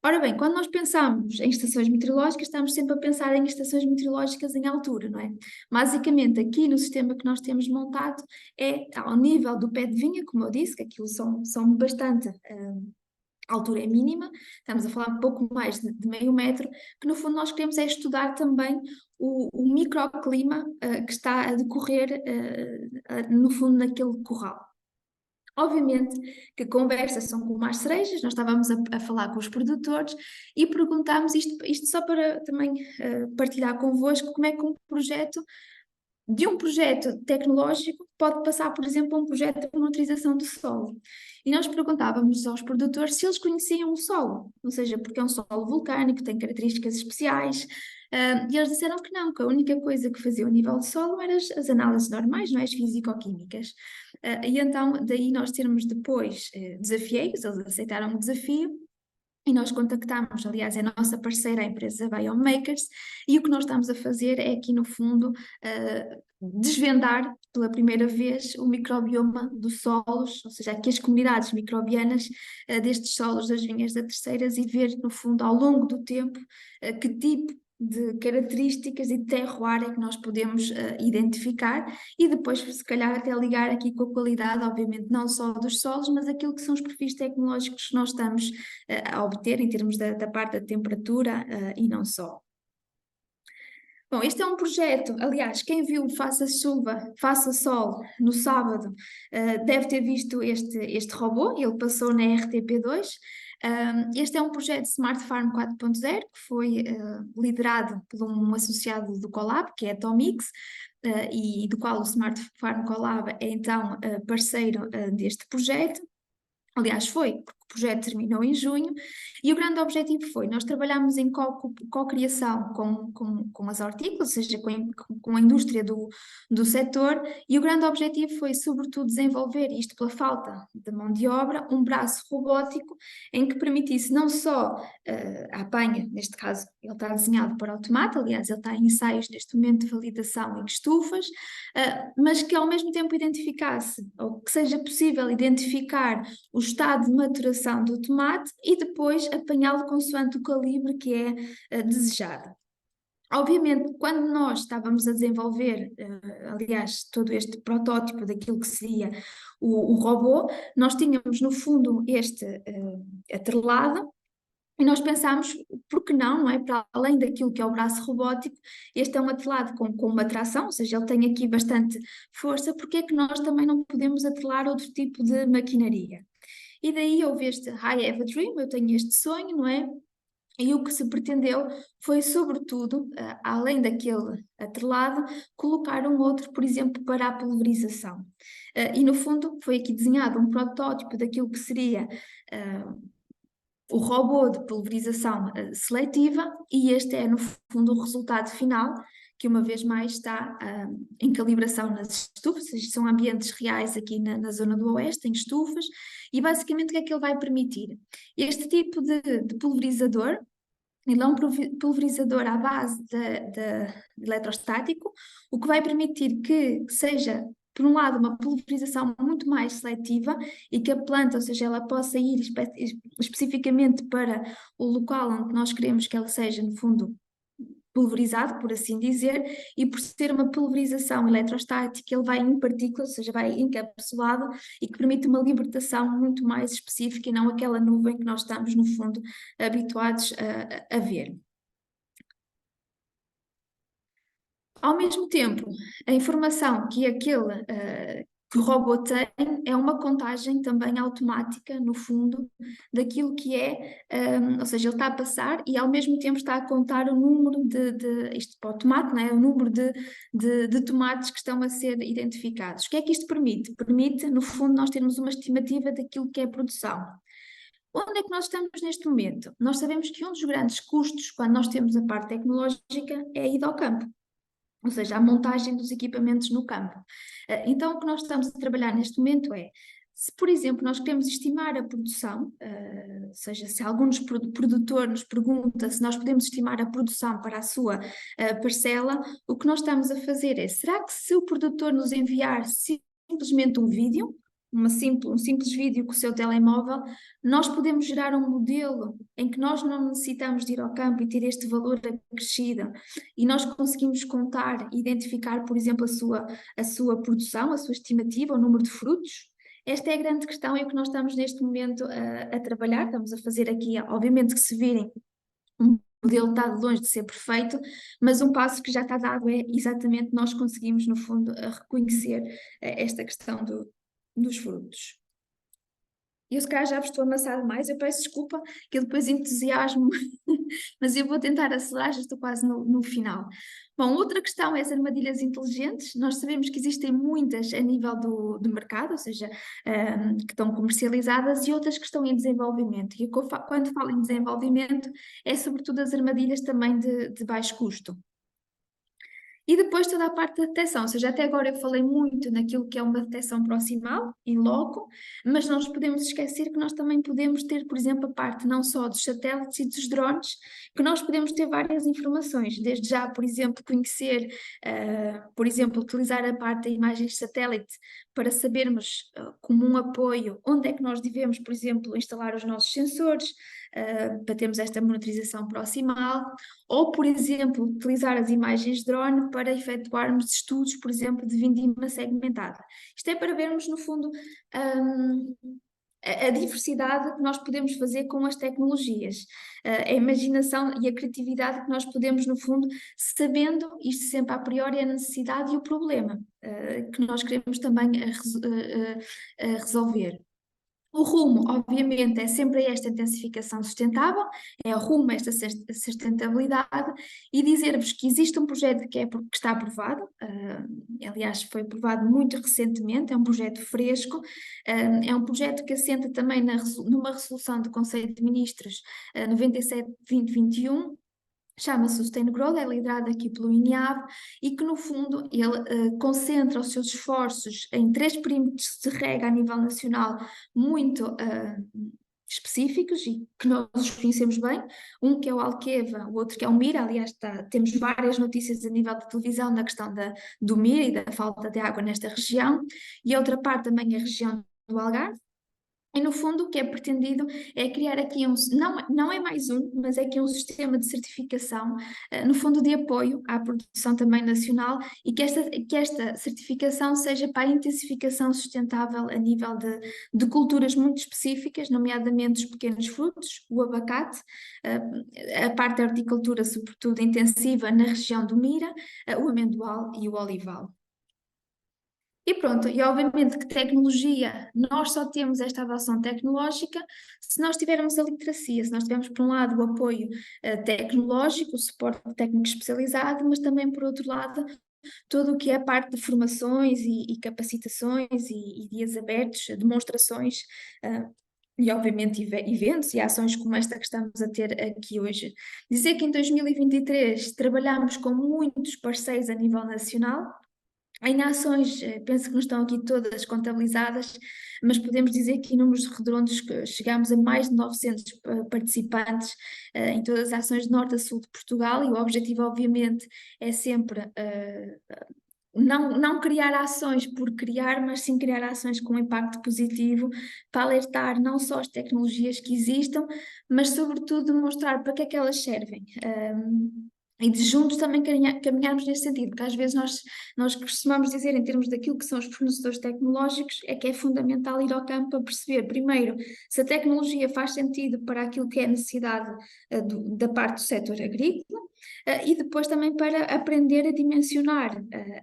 Ora bem, quando nós pensamos em estações meteorológicas, estamos sempre a pensar em estações meteorológicas em altura, não é? Basicamente, aqui no sistema que nós temos montado, é ao nível do pé de vinha, como eu disse, que aquilo são bastante. A altura é mínima, estamos a falar um pouco mais de meio metro, que no fundo nós queremos é estudar também o microclima que está a decorrer, no fundo, naquele corral. Obviamente que conversas são como as cerejas, nós estávamos a falar com os produtores e perguntámos isto só para também partilhar convosco como é que um projeto tecnológico pode passar, por exemplo, a um projeto de monitorização do solo. E nós perguntávamos aos produtores se eles conheciam o solo, ou seja, porque é um solo vulcânico, tem características especiais, e eles disseram que não, que a única coisa que faziam a nível de solo eram as análises normais, não é? As físico-químicas. E então, daí nós termos depois desafios, eles aceitaram o desafio, e nós contactámos, aliás, é a nossa parceira, a empresa Biomakers, e o que nós estamos a fazer é aqui, no fundo, desvendar pela primeira vez o microbioma dos solos, ou seja, aqui as comunidades microbianas destes solos das vinhas da Terceiras, e ver, no fundo, ao longo do tempo, que tipo de características e terroir é que nós podemos identificar, e depois, se calhar, até ligar aqui com a qualidade, obviamente, não só dos solos, mas aquilo que são os perfis tecnológicos que nós estamos a obter em termos da parte da temperatura e não só. Bom, este é um projeto, aliás, quem viu Faça Chuva, Faça Sol no sábado deve ter visto este robô, ele passou na RTP2. Este é um projeto Smart Farm 4.0 que foi liderado por um associado do Colab, que é a Tomix, e do qual o Smart Farm Colab é então parceiro deste projeto. Aliás, foi, porque o projeto terminou em junho, e o grande objetivo foi, nós trabalhámos em co-criação com as hortícolas, ou seja, com a indústria do setor, e o grande objetivo foi, sobretudo, desenvolver, isto pela falta de mão de obra, um braço robótico em que permitisse não só a apanha, neste caso ele está desenhado para automata, aliás, ele está em ensaios neste momento de validação em estufas, mas que ao mesmo tempo identificasse, ou que seja possível identificar o estado de maturação do tomate e depois apanhá-lo consoante o calibre que é desejado. Obviamente, quando nós estávamos a desenvolver, aliás, todo este protótipo daquilo que seria o robô, nós tínhamos no fundo este atrelado. E nós pensámos, por que não, não é? Para além daquilo que é o braço robótico, este é um atrelado com uma tração, ou seja, ele tem aqui bastante força, porque é que nós também não podemos atrelar outro tipo de maquinaria? E daí houve este I have a dream, eu tenho este sonho, não é? E o que se pretendeu foi, sobretudo, além daquele atrelado, colocar um outro, por exemplo, para a pulverização. E, no fundo, foi aqui desenhado um protótipo daquilo que seria o robô de pulverização seletiva, e este é, no fundo, o resultado final, que uma vez mais está em calibração nas estufas. Isto são ambientes reais aqui na zona do Oeste, em estufas, e basicamente o que é que ele vai permitir? Este tipo de pulverizador, ele é um pulverizador à base de eletrostático, o que vai permitir que seja, por um lado, uma pulverização muito mais seletiva e que a planta, ou seja, ela possa ir especificamente para o local onde nós queremos que ela seja, no fundo, pulverizado, por assim dizer, e por ser uma pulverização eletrostática, ele vai em partículas, ou seja, vai encapsulado e que permite uma libertação muito mais específica e não aquela nuvem que nós estamos, no fundo, habituados a ver. Ao mesmo tempo, a informação que que o robô tem é uma contagem também automática, no fundo, daquilo que é, ou seja, ele está a passar e ao mesmo tempo está a contar o número isto para o tomate, não é? O número de tomates que estão a ser identificados. O que é que isto permite? Permite, no fundo, nós termos uma estimativa daquilo que é a produção. Onde é que nós estamos neste momento? Nós sabemos que um dos grandes custos, quando nós temos a parte tecnológica, é a ida ao campo, ou seja, a montagem dos equipamentos no campo. Então, o que nós estamos a trabalhar neste momento é, se por exemplo nós queremos estimar a produção, ou seja, se algum produtor nos pergunta se nós podemos estimar a produção para a sua parcela, o que nós estamos a fazer é, será que se o produtor nos enviar simplesmente um vídeo, um simples vídeo com o seu telemóvel, nós podemos gerar um modelo em que nós não necessitamos de ir ao campo e ter este valor acrescido, e nós conseguimos contar e identificar, por exemplo, a sua produção, a sua estimativa, o número de frutos? Esta é a grande questão e o que nós estamos neste momento a trabalhar. Estamos a fazer aqui, obviamente que se virem, o modelo está de longe de ser perfeito, mas um passo que já está dado é exatamente nós conseguimos, no fundo, reconhecer esta questão dos frutos. Eu se calhar já vos estou a amassar demais, eu peço desculpa, que eu depois entusiasmo, mas eu vou tentar acelerar, já estou quase no final. Bom, outra questão é as armadilhas inteligentes. Nós sabemos que existem muitas a nível do mercado, ou seja, que estão comercializadas, e outras que estão em desenvolvimento. E quando falo em desenvolvimento, é sobretudo as armadilhas também de baixo custo. E depois toda a parte da detecção, ou seja, até agora eu falei muito naquilo que é uma detecção proximal, em loco, mas não nos podemos esquecer que nós também podemos ter, por exemplo, a parte não só dos satélites e dos drones, que nós podemos ter várias informações, desde já, por exemplo, conhecer, por exemplo, utilizar a parte da imagem de satélite para sabermos, como um apoio, onde é que nós devemos, por exemplo, instalar os nossos sensores, para termos esta monitorização proximal, ou, por exemplo, utilizar as imagens de drone para efetuarmos estudos, por exemplo, de vindima segmentada. Isto é para vermos, no fundo, a diversidade que nós podemos fazer com as tecnologias, a imaginação e a criatividade que nós podemos, no fundo, sabendo, isto sempre a priori, a necessidade e o problema que nós queremos também resolver. O rumo, obviamente, é sempre esta intensificação sustentável, é o rumo a esta sustentabilidade, e dizer-vos que existe um projeto que está aprovado, aliás, foi aprovado muito recentemente, é um projeto fresco, é um projeto que assenta também numa resolução do Conselho de Ministros 97/2021. Chama-se Sustain Growth, é liderado aqui pelo INEAB, e que no fundo ele concentra os seus esforços em 3 perímetros de rega a nível nacional muito específicos e que nós os conhecemos bem, um que é o Alqueva, o outro que é o Mira. Aliás, temos várias notícias a nível de televisão na questão do Mira e da falta de água nesta região, e a outra parte também é a região do Algarve. E no fundo o que é pretendido é criar aqui não é mais um, mas é aqui um sistema de certificação, no fundo de apoio à produção também nacional, e que esta certificação seja para a intensificação sustentável a nível de culturas muito específicas, nomeadamente os pequenos frutos, o abacate, a parte da horticultura sobretudo intensiva na região do Mira, o amendoal e o olival. E pronto, e obviamente que tecnologia, nós só temos esta adoção tecnológica se nós tivermos a literacia, se nós tivermos, por um lado, o apoio tecnológico, o suporte técnico especializado, mas também, por outro lado, todo o que é a parte de formações e capacitações e dias abertos, demonstrações, eh, e obviamente eventos e ações como esta que estamos a ter aqui hoje. Dizer que em 2023 trabalhamos com muitos parceiros a nível nacional, em ações, penso que não estão aqui todas contabilizadas, mas podemos dizer que em números redondos que chegamos a mais de 900 participantes em todas as ações de norte a sul de Portugal, e o objetivo, obviamente, é sempre não criar ações por criar, mas sim criar ações com impacto positivo para alertar não só as tecnologias que existam, mas sobretudo mostrar para que é que elas servem. E de juntos também caminharmos nesse sentido, porque às vezes nós costumamos dizer, em termos daquilo que são os fornecedores tecnológicos, é que é fundamental ir ao campo para perceber, primeiro, se a tecnologia faz sentido para aquilo que é a necessidade da parte do setor agrícola, e depois também para aprender a dimensionar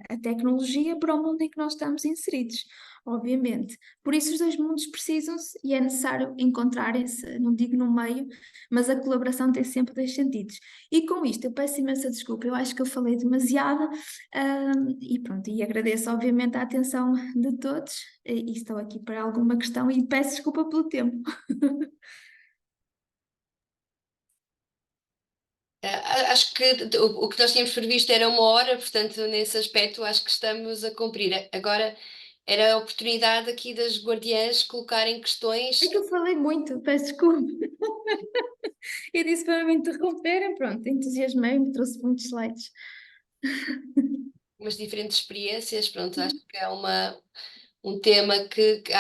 a tecnologia para o mundo em que nós estamos inseridos, obviamente. Por isso, os dois mundos precisam-se e é necessário encontrarem-se, não digo no meio, mas a colaboração tem sempre dois sentidos. E com isto, eu peço imensa desculpa, eu acho que eu falei demasiado, e pronto, e agradeço obviamente a atenção de todos, e estou aqui para alguma questão e peço desculpa pelo tempo. Acho que o que nós tínhamos previsto era 1 hora, portanto, nesse aspecto, acho que estamos a cumprir. Agora era a oportunidade aqui das guardiãs colocarem É questões, que eu falei muito, peço desculpa. Eu disse para me interromperem, pronto, entusiasmei-me, trouxe muitos slides. umas diferentes experiências. Pronto, acho que é um tema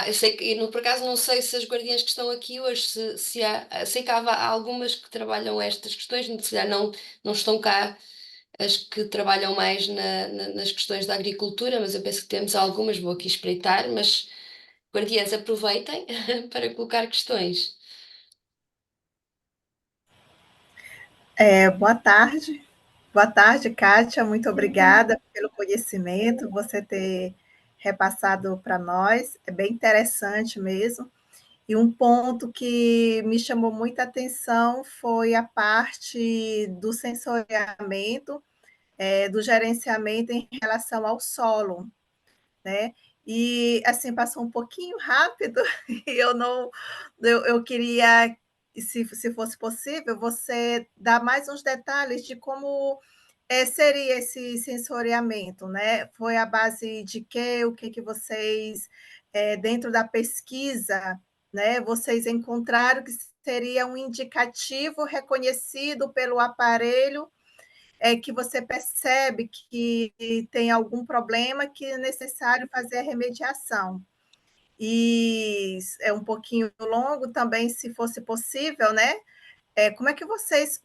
eu sei que, por acaso, não sei se as guardiãs que estão aqui hoje, se há, sei que há algumas que trabalham estas questões, se calhar não estão cá as que trabalham mais nas questões da agricultura, mas eu penso que temos algumas, vou aqui espreitar, mas guardiãs, aproveitem para colocar questões. Boa tarde, Kátia. Muito obrigada pelo conhecimento, você ter repassado para nós. É bem interessante mesmo. E um ponto que me chamou muita atenção foi a parte do sensoriamento, do gerenciamento em relação ao solo, né? E assim passou um pouquinho rápido e eu não, eu queria, se fosse possível, você dar mais uns detalhes de como seria esse sensoriamento, né? Foi a base de quê? O que que vocês, dentro da pesquisa, né? Vocês encontraram que seria um indicativo reconhecido pelo aparelho que você percebe que tem algum problema que é necessário fazer a remediação. E é um pouquinho longo também, se fosse possível, né? Como é que vocês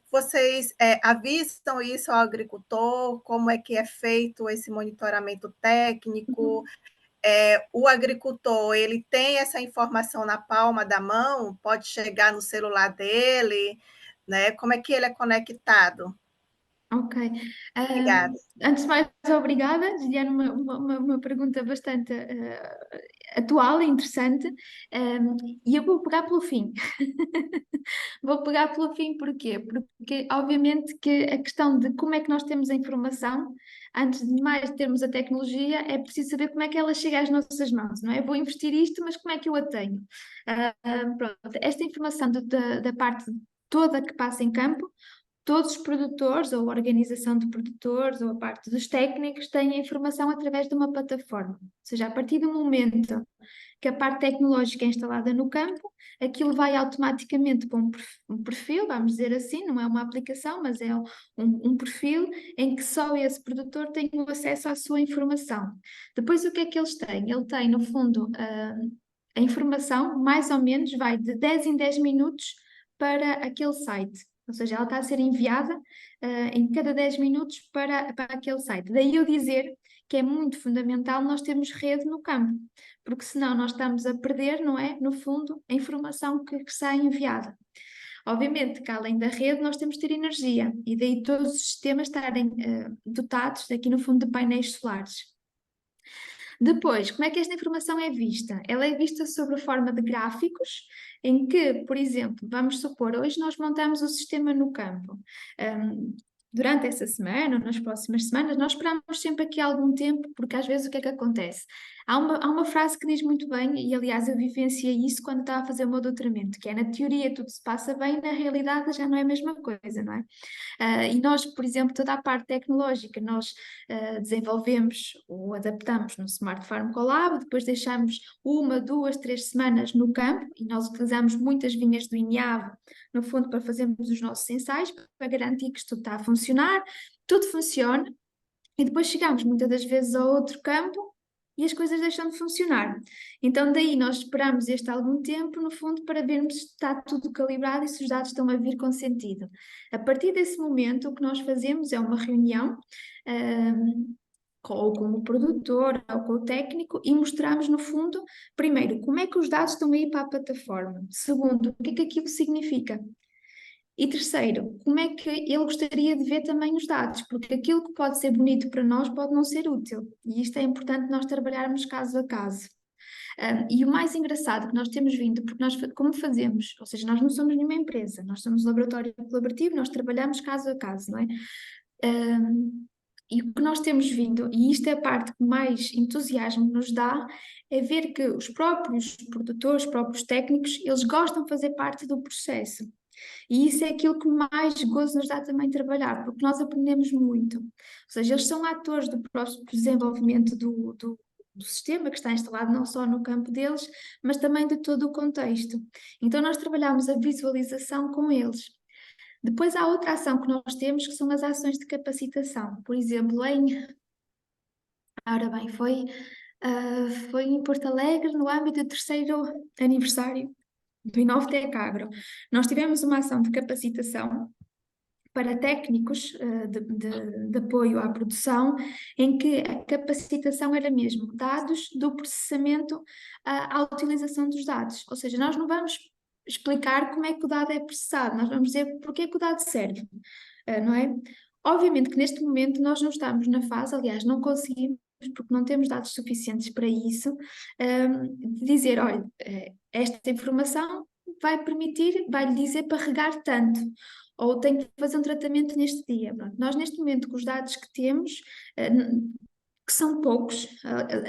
avistam isso ao agricultor? Como é que é feito esse monitoramento técnico? O agricultor ele tem essa informação na palma da mão? Pode chegar no celular dele? Né? Como é que ele é conectado? Ok. Obrigada. Antes de mais, obrigada, Juliana, uma pergunta bastante atual e interessante. E eu vou pegar pelo fim. Vou pegar pelo fim, porquê? Porque, obviamente, que a questão de como é que nós temos a informação, antes de mais termos a tecnologia, é preciso saber como é que ela chega às nossas mãos, não é? Vou investir isto, mas como é que eu a tenho? Pronto, esta informação da parte toda que passa em campo, todos os produtores, ou a organização de produtores, ou a parte dos técnicos, têm a informação através de uma plataforma. Ou seja, a partir do momento que a parte tecnológica é instalada no campo, aquilo vai automaticamente para um perfil, vamos dizer assim, não é uma aplicação, mas é um perfil em que só esse produtor tem o acesso à sua informação. Depois, o que é que eles têm? Ele tem, no fundo, a informação, mais ou menos, vai de 10 em 10 minutos para aquele site. Ou seja, ela está a ser enviada em cada 10 minutos para aquele site. Daí eu dizer que é muito fundamental nós termos rede no campo, porque senão nós estamos a perder, não é? No fundo, a informação que está enviada. Obviamente que além da rede nós temos de ter energia e daí todos os sistemas estarem dotados aqui no fundo de painéis solares. Depois, como é que esta informação é vista? Ela é vista sob a forma de gráficos, em que, por exemplo, vamos supor, hoje nós montamos o sistema no campo. Durante essa semana, ou nas próximas semanas, nós esperamos sempre aqui algum tempo, porque às vezes o que é que acontece? Há uma frase que diz muito bem, e aliás eu vivenciei isso quando estava a fazer o meu doutoramento, que é na teoria tudo se passa bem, na realidade já não é a mesma coisa, não é? E nós, por exemplo, toda a parte tecnológica, nós desenvolvemos ou adaptamos no Smart Farm Collab, depois deixamos 1, 2, 3 semanas no campo e nós utilizamos muitas vinhas do INIAV, no fundo, para fazermos os nossos ensaios, para garantir que isto tudo está a funcionar, tudo funciona, e depois chegamos muitas das vezes a outro campo e as coisas deixam de funcionar. Então, daí nós esperamos este algum tempo, no fundo, para vermos se está tudo calibrado e se os dados estão a vir com sentido. A partir desse momento, o que nós fazemos é uma reunião, ou com o produtor, ou com o técnico, e mostramos, no fundo, primeiro, como é que os dados estão a ir para a plataforma. Segundo, o que é que aquilo significa. E terceiro, como é que ele gostaria de ver também os dados, porque aquilo que pode ser bonito para nós pode não ser útil. E isto é importante nós trabalharmos caso a caso. E o mais engraçado que nós temos vindo, porque nós, como fazemos, ou seja, nós não somos nenhuma empresa, nós somos um laboratório colaborativo, nós trabalhamos caso a caso, não é? E o que nós temos vindo, e isto é a parte que mais entusiasmo nos dá, é ver que os próprios produtores, os próprios técnicos, eles gostam de fazer parte do processo. E isso é aquilo que mais gozo nos dá também trabalhar, porque nós aprendemos muito. Ou seja, eles são atores do próprio desenvolvimento do sistema que está instalado não só no campo deles, mas também de todo o contexto. Então, nós trabalhamos a visualização com eles. Depois há outra ação que nós temos, que são as ações de capacitação. Por exemplo, ora bem, foi em Porto Alegre, no âmbito do terceiro aniversário do Inovtec Agro. Nós tivemos uma ação de capacitação para técnicos de apoio à produção, em que a capacitação era mesmo dados do processamento à utilização dos dados. Ou seja, nós não vamos explicar como é que o dado é processado, nós vamos dizer porque é que o dado serve, não é? Obviamente que neste momento nós não estamos na fase, aliás, não conseguimos, porque não temos dados suficientes para isso, de dizer, olha, esta informação vai-lhe dizer para regar tanto, ou tem que fazer um tratamento neste dia. Pronto, nós neste momento, com os dados que temos, que são poucos,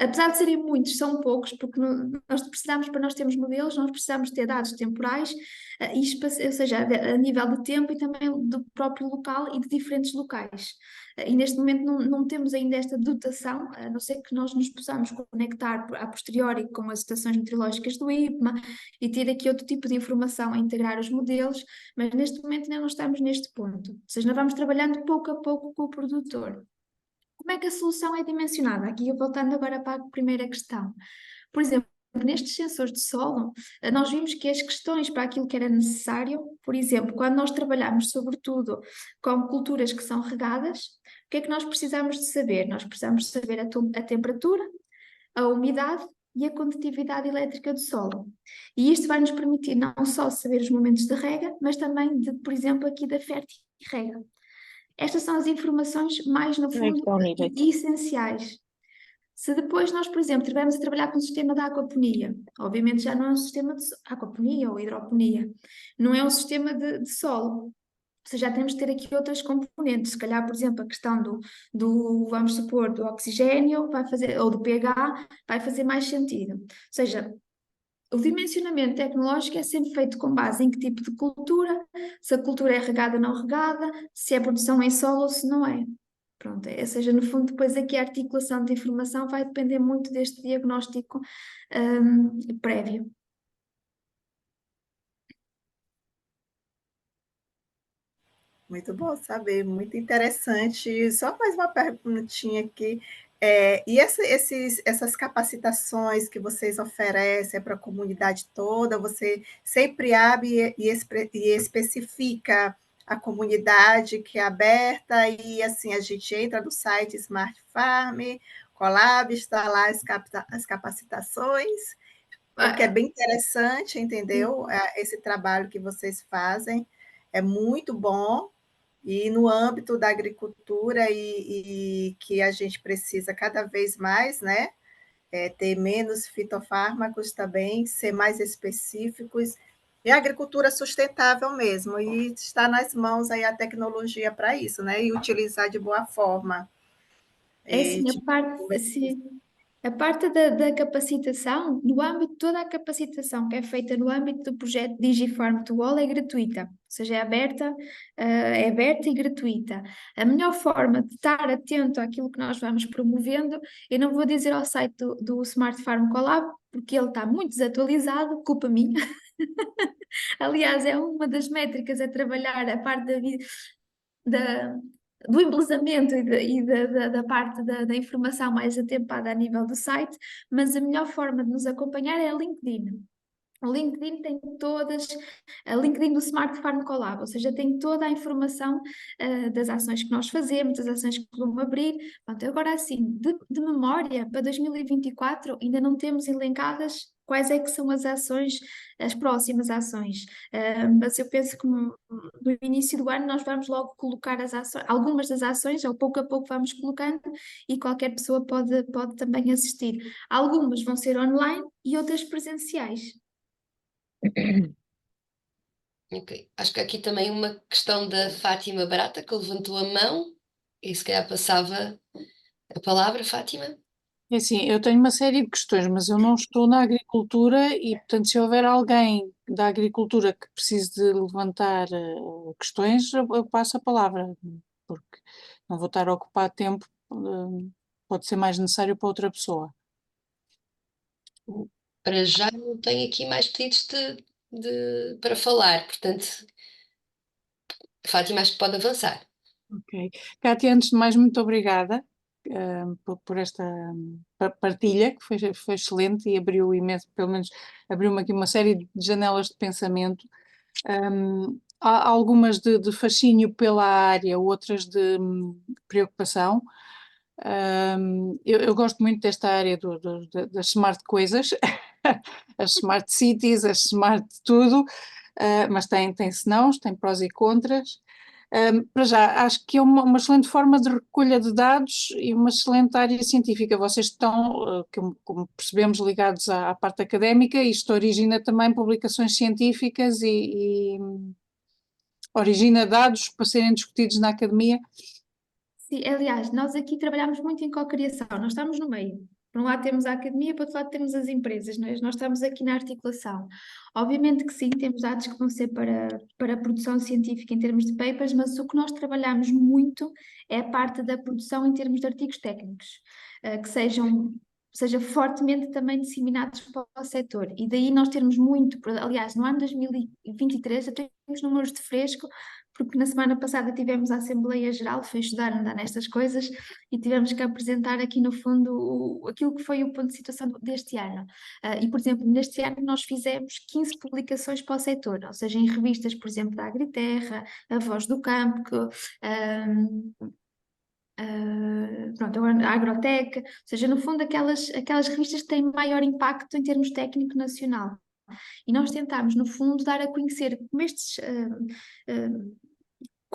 apesar de serem muitos, são poucos, porque nós precisamos, para nós termos modelos, nós precisamos ter dados temporais, ou seja, a nível de tempo e também do próprio local e de diferentes locais. E neste momento não temos ainda esta dotação, a não ser que nós nos possamos conectar a posteriori com as estações meteorológicas do IPMA e ter aqui outro tipo de informação a integrar os modelos, mas neste momento ainda não estamos neste ponto. Ou seja, nós vamos trabalhando pouco a pouco com o produtor. Como é que a solução é dimensionada? Aqui eu voltando agora para a primeira questão. Por exemplo, nestes sensores de solo, nós vimos que as questões para aquilo que era necessário, por exemplo, quando nós trabalhamos sobretudo com culturas que são regadas, o que é que nós precisamos de saber? Nós precisamos de saber a temperatura, a umidade e a condutividade elétrica do solo. E isto vai nos permitir não só saber os momentos de rega, mas também, por exemplo, aqui da fértil-rega. Estas são as informações mais, no fundo, essenciais. Se depois nós, por exemplo, estivermos a trabalhar com um sistema de aquaponia, obviamente já não é um sistema de aquaponia ou hidroponia, não é um sistema de solo. Ou seja, já temos de ter aqui outras componentes. Se calhar, por exemplo, a questão vamos supor, do oxigênio vai fazer, ou do pH, vai fazer mais sentido. Ou seja, o dimensionamento tecnológico é sempre feito com base em que tipo de cultura, se a cultura é regada ou não regada, se é produção em solo ou se não é. Pronto, ou seja, no fundo, depois aqui a articulação de informação vai depender muito deste diagnóstico prévio. Muito bom saber, muito interessante. Só mais uma perguntinha aqui. E essas capacitações que vocês oferecem para a comunidade toda, você sempre abre e especifica a comunidade que é aberta, e assim a gente entra no site Smart Farm, Collab, está lá as capacitações, porque é bem interessante, entendeu? Esse trabalho que vocês fazem é muito bom, e no âmbito da agricultura, e que a gente precisa cada vez mais, né? ter menos fitofármacos também, ser mais específicos, e a agricultura sustentável mesmo, e está nas mãos aí a tecnologia para isso, né? E utilizar de boa forma. É assim, Tipo, a parte da capacitação, no âmbito, toda a capacitação que é feita no âmbito do projeto DigiFarm to All é gratuita, ou seja, é aberta e gratuita. A melhor forma de estar atento àquilo que nós vamos promovendo, eu não vou dizer ao site do Smart Farm Collab, porque ele está muito desatualizado, culpa minha. Aliás, é uma das métricas a trabalhar a parte da, do embelezamento da parte da informação mais atempada a nível do site, mas a melhor forma de nos acompanhar é a LinkedIn. O LinkedIn tem a LinkedIn do Smart Farm Collab, ou seja, tem toda a informação das ações que nós fazemos, das ações que vamos abrir. Pronto, agora assim, de memória, para 2024 ainda não temos elencadas quais é que são as ações, as próximas ações. Mas eu penso que no início do ano nós vamos logo colocar as ações, algumas das ações, ao pouco a pouco vamos colocando e qualquer pessoa pode também assistir. Algumas vão ser online e outras presenciais. Ok. Acho que há aqui também uma questão da Fátima Barata, que levantou a mão, e se calhar passava a palavra, Fátima. É assim, eu tenho uma série de questões, mas eu não estou na agricultura e, portanto, se houver alguém da agricultura que precise de levantar questões, eu passo a palavra, porque não vou estar a ocupar tempo, pode ser mais necessário para outra pessoa. Para já não tenho aqui mais pedidos para falar, portanto, Fátima, acho que pode avançar. Ok. Cátia, antes de mais, muito obrigada por esta partilha, que foi excelente e abriu imenso, pelo menos abriu-me aqui uma série de janelas de pensamento. Há algumas de fascínio pela área, outras de preocupação. Eu gosto muito desta área das smart coisas, as smart cities, as smart tudo, mas tem senãos, tem prós e contras. Para já, acho que é uma excelente forma de recolha de dados e uma excelente área científica. Vocês estão, como percebemos, ligados à parte académica, e isto origina também publicações científicas e origina dados para serem discutidos na academia. Sim, aliás, nós aqui trabalhamos muito em cocriação, nós estamos no meio. Por um lado temos a academia, por outro lado temos as empresas, nós estamos aqui na articulação. Obviamente que sim, temos dados que vão ser para a produção científica em termos de papers, mas o que nós trabalhamos muito é a parte da produção em termos de artigos técnicos, que seja fortemente também disseminados para o setor. E daí nós termos muito, aliás, no ano 2023 já temos números de fresco, porque na semana passada tivemos a Assembleia Geral, foi estudar andar nestas coisas e tivemos que apresentar aqui no fundo aquilo que foi o ponto de situação deste ano. E, por exemplo, neste ano nós fizemos 15 publicações para o setor, ou seja, em revistas, por exemplo, da Agriterra, a Voz do Campo, pronto, a Agrotec, ou seja, no fundo aquelas revistas que têm maior impacto em termos técnico nacional. E nós tentámos, no fundo, dar a conhecer como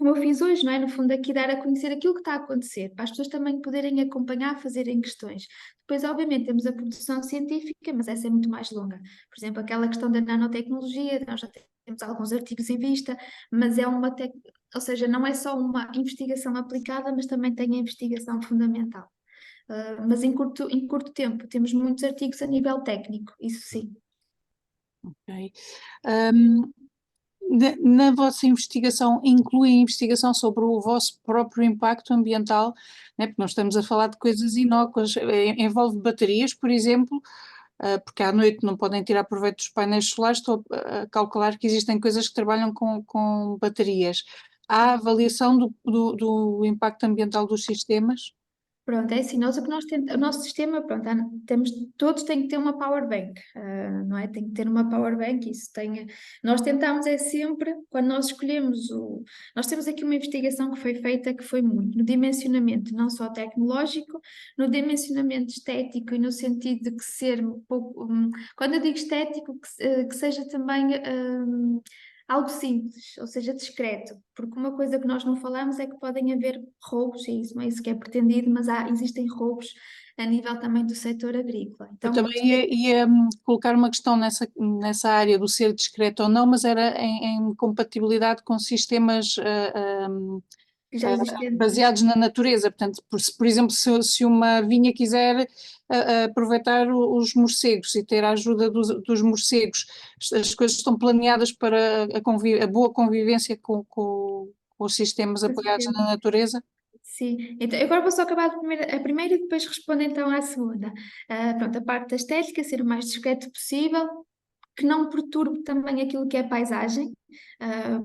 como eu fiz hoje, não é? No fundo, aqui dar a conhecer aquilo que está a acontecer, para as pessoas também poderem acompanhar, fazerem questões. Depois, obviamente, temos a produção científica, mas essa é muito mais longa. Por exemplo, aquela questão da nanotecnologia, nós já temos alguns artigos em vista, mas ou seja, não é só uma investigação aplicada, mas também tem a investigação fundamental. Mas em curto tempo temos muitos artigos a nível técnico, isso sim. Ok. Na vossa investigação, inclui a investigação sobre o vosso próprio impacto ambiental, né? Porque nós estamos a falar de coisas inócuas, envolve baterias, por exemplo, porque à noite não podem tirar proveito dos painéis solares, estou a calcular que existem coisas que trabalham com baterias. Há avaliação do impacto ambiental dos sistemas? Pronto, é assim, o nosso sistema, pronto, todos têm que ter uma power bank, não é? Tem que ter uma power bank, nós tentamos sempre, quando nós escolhemos nós temos aqui uma investigação que foi feita, que foi muito no dimensionamento, não só tecnológico, no dimensionamento estético e no sentido de que ser um pouco, quando eu digo estético, que seja também algo simples, ou seja, discreto, porque uma coisa que nós não falamos é que podem haver roubos, é isso, não é isso que é pretendido, mas existem roubos a nível também do setor agrícola. Eu Então, também ia colocar uma questão nessa área do ser discreto ou não, mas era em compatibilidade com sistemas já existentes. baseados na natureza. Portanto, por exemplo, se uma vinha quiser aproveitar os morcegos e ter a ajuda dos morcegos, as coisas estão planeadas para a boa convivência com os sistemas apoiados na natureza. Sim, então agora vou só acabar a primeira e depois respondo então à segunda. Pronto, a parte da estética, ser o mais discreto possível, que não perturbe também aquilo que é a paisagem,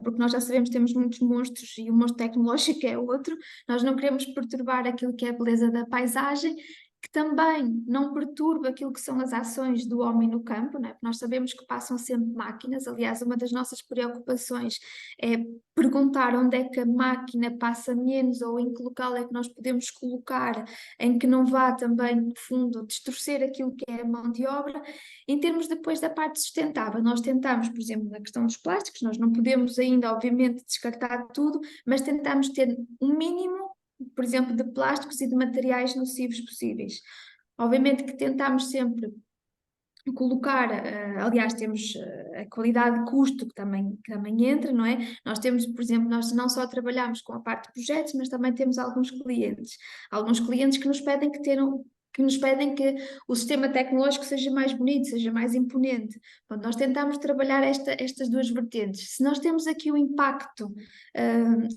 porque nós já sabemos que temos muitos monstros e o monstro tecnológico é outro, nós não queremos perturbar aquilo que é a beleza da paisagem, que também não perturba aquilo que são as ações do homem no campo, não é? Porque nós sabemos que passam sempre máquinas, aliás, uma das nossas preocupações é perguntar onde é que a máquina passa menos ou em que local é que nós podemos colocar em que não vá também, no fundo, distorcer aquilo que é a mão de obra. Em termos depois da parte sustentável, nós tentamos, por exemplo, na questão dos plásticos, nós não podemos ainda, obviamente, descartar tudo, mas tentamos ter um mínimo, por exemplo, de plásticos e de materiais nocivos possíveis. Obviamente que tentamos sempre colocar, aliás, temos a qualidade de custo que também entra, não é? Nós temos, por exemplo, nós não só trabalhamos com a parte de projetos, mas também temos alguns clientes que nos pedem que nos pedem que o sistema tecnológico seja mais bonito, seja mais imponente. Portanto, nós tentamos trabalhar estas duas vertentes. Se nós temos aqui o impacto,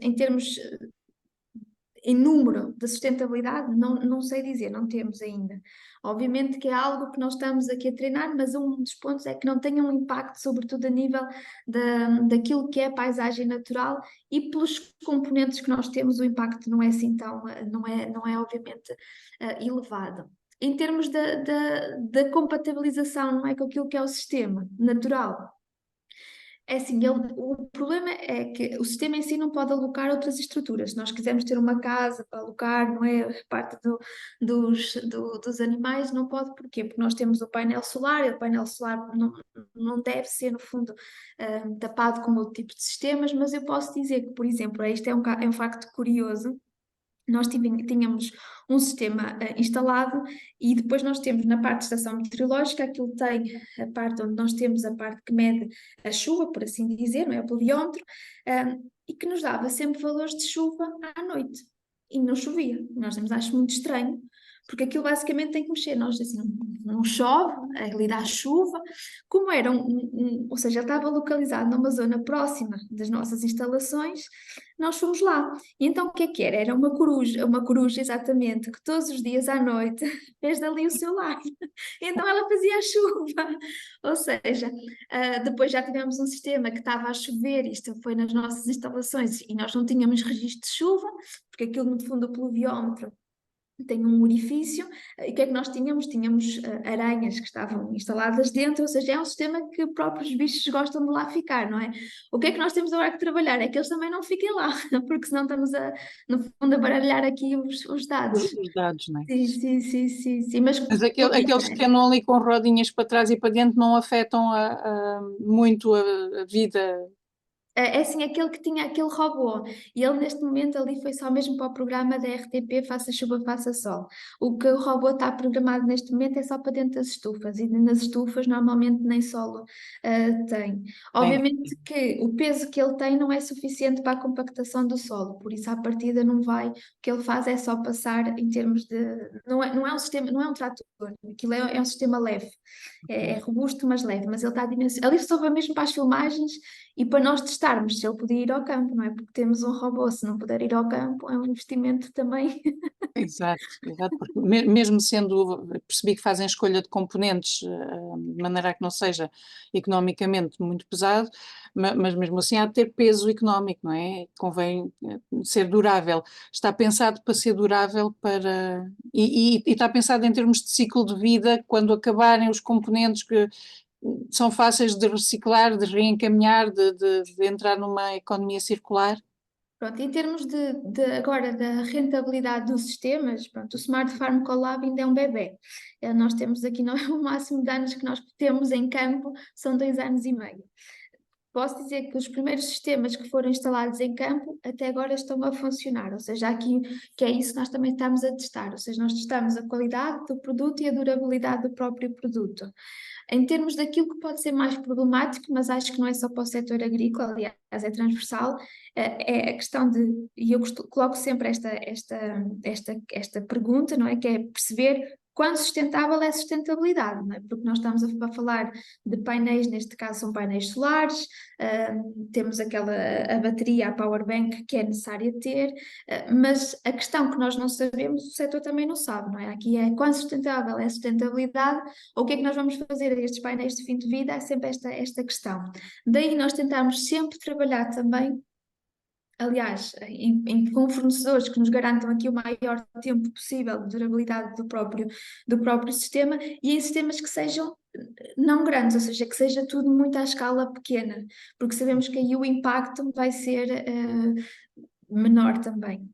em termos em número de sustentabilidade, não sei dizer, não temos ainda. Obviamente que é algo que nós estamos aqui a treinar, mas um dos pontos é que não tenha um impacto, sobretudo a nível daquilo que é a paisagem natural e pelos componentes que nós temos, o impacto não é assim tão, não é obviamente elevado. Em termos da compatibilização, não é, com aquilo que é o sistema natural. É assim, o problema é que o sistema em si não pode alocar outras estruturas. Se nós quisermos ter uma casa para alocar, não é? A parte dos animais, não pode, porquê? Porque nós temos o painel solar, e o painel solar não deve ser, no fundo, tapado com outro tipo de sistemas, mas eu posso dizer que, por exemplo, isto é um facto curioso. Nós tínhamos um sistema instalado e depois nós temos na parte de estação meteorológica, aquilo tem a parte onde nós temos a parte que mede a chuva, por assim dizer, não é? O pluviômetro, e que nos dava sempre valores de chuva à noite. E não chovia. Nós acho muito estranho, porque aquilo basicamente tem que mexer. Nós assim, não chove, ali dá chuva. Como era ou seja, ele estava localizado numa zona próxima das nossas instalações, nós fomos lá. E então o que era? Era uma coruja exatamente, que todos os dias à noite fez dali o seu lar. Então ela fazia a chuva. Ou seja, depois já tivemos um sistema que estava a chover, isto foi nas nossas instalações, e nós não tínhamos registro de chuva, porque aquilo no fundo do pluviómetro tem um orifício, e o que é que nós tínhamos? Tínhamos aranhas que estavam instaladas dentro, ou seja, é um sistema que próprios bichos gostam de lá ficar, não é? O que é que nós temos agora que trabalhar? É que eles também não fiquem lá, porque senão estamos no fundo, a baralhar aqui os dados. Os dados, não é? Sim, mas aqueles que andam ali com rodinhas para trás e para dentro não afetam muito a vida. É assim, aquele que tinha aquele robô, e ele neste momento ali foi só mesmo para o programa da RTP Faça Chuva, Faça Sol. O que o robô está programado neste momento é só para dentro das estufas, e nas estufas normalmente nem solo tem. Obviamente que o peso que ele tem não é suficiente para a compactação do solo, por isso à partida não vai, o que ele faz é só passar em termos de, não é um sistema, não é um trator, aquilo é um sistema leve, é robusto mas leve, mas ele está dimensionado, ali só vai mesmo para as filmagens e para nós testarmos se ele podia ir ao campo, não é? Porque temos um robô, se não puder ir ao campo, é um investimento também. Exato, porque mesmo percebi que fazem escolha de componentes de maneira a que não seja economicamente muito pesado, mas mesmo assim há de ter peso económico, não é? Convém ser durável. Está pensado para ser durável e está pensado em termos de ciclo de vida, quando acabarem os componentes que são fáceis de reciclar, de reencaminhar, de entrar numa economia circular. Pronto, em termos agora da rentabilidade dos sistemas, pronto, o Smart Farm Collab ainda é um bebé. Nós temos aqui, o máximo de anos que nós temos em campo são 2 anos e meio. posso dizer que os primeiros sistemas que foram instalados em campo até agora estão a funcionar, ou seja, aqui que é isso que nós também estamos a testar, ou seja, nós testamos a qualidade do produto e a durabilidade do próprio produto. Em termos daquilo que pode ser mais problemático, mas acho que não é só para o setor agrícola, aliás, é transversal, é a questão de, e eu coloco sempre esta pergunta, não é? Que é perceber quão sustentável é a sustentabilidade, não é? Porque nós estamos a falar de painéis, neste caso são painéis solares, temos a bateria, a power bank que é necessária ter, mas a questão que nós não sabemos, o setor também não sabe, não é? Aqui é quão sustentável é a sustentabilidade, ou o que é que nós vamos fazer a estes painéis de fim de vida, é sempre esta questão. Daí nós tentarmos sempre trabalhar também, aliás, com fornecedores que nos garantam aqui o maior tempo possível de durabilidade do próprio sistema e em sistemas que sejam não grandes, ou seja, que seja tudo muito à escala pequena, porque sabemos que aí o impacto vai ser menor também.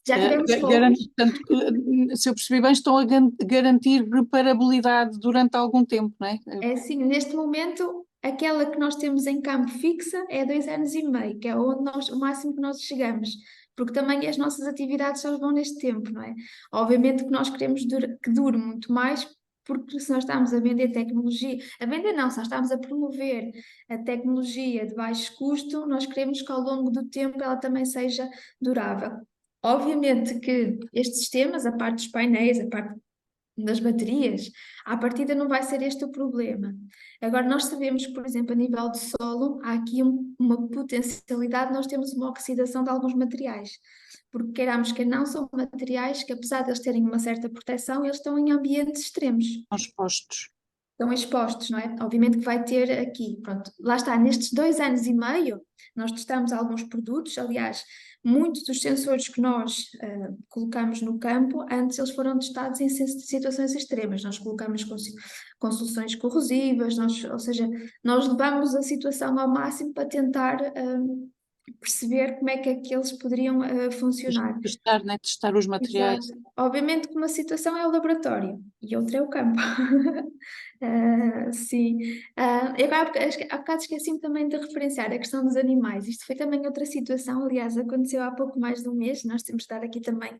Já tivemos focos. Portanto, se eu percebi bem, estão a garantir reparabilidade durante algum tempo, não é? É assim, neste momento, aquela que nós temos em campo fixa é 2 anos e meio, que é onde o máximo que nós chegamos, porque também as nossas atividades só vão neste tempo, não é? Obviamente que nós queremos que dure muito mais, porque se nós estamos a vender tecnologia, a vender não, se nós estamos a promover a tecnologia de baixo custo, nós queremos que ao longo do tempo ela também seja durável. Obviamente que estes sistemas, a parte dos painéis, a parte das baterias, à partida não vai ser este o problema. Agora, nós sabemos que, por exemplo, a nível de solo, há aqui uma potencialidade, nós temos uma oxidação de alguns materiais, porque queiramos que não, são materiais que, apesar de eles terem uma certa proteção, eles estão em ambientes extremos. Estão expostos. Estão expostos, não é? Obviamente que vai ter aqui, pronto, lá está, nestes 2 anos e meio, nós testamos alguns produtos, aliás, muitos dos sensores que nós colocamos no campo, antes eles foram testados em situações extremas, nós colocamos com soluções corrosivas, ou seja, nós levamos a situação ao máximo para tentar perceber como é que aqueles poderiam funcionar. Testar, né? Testar os materiais. Exato. Obviamente que uma situação é o laboratório e outra é o campo. Sim. E agora, há bocado esqueci-me também de referenciar a questão dos animais. Isto foi também outra situação, aliás, aconteceu há pouco mais de um mês, nós temos de dar aqui também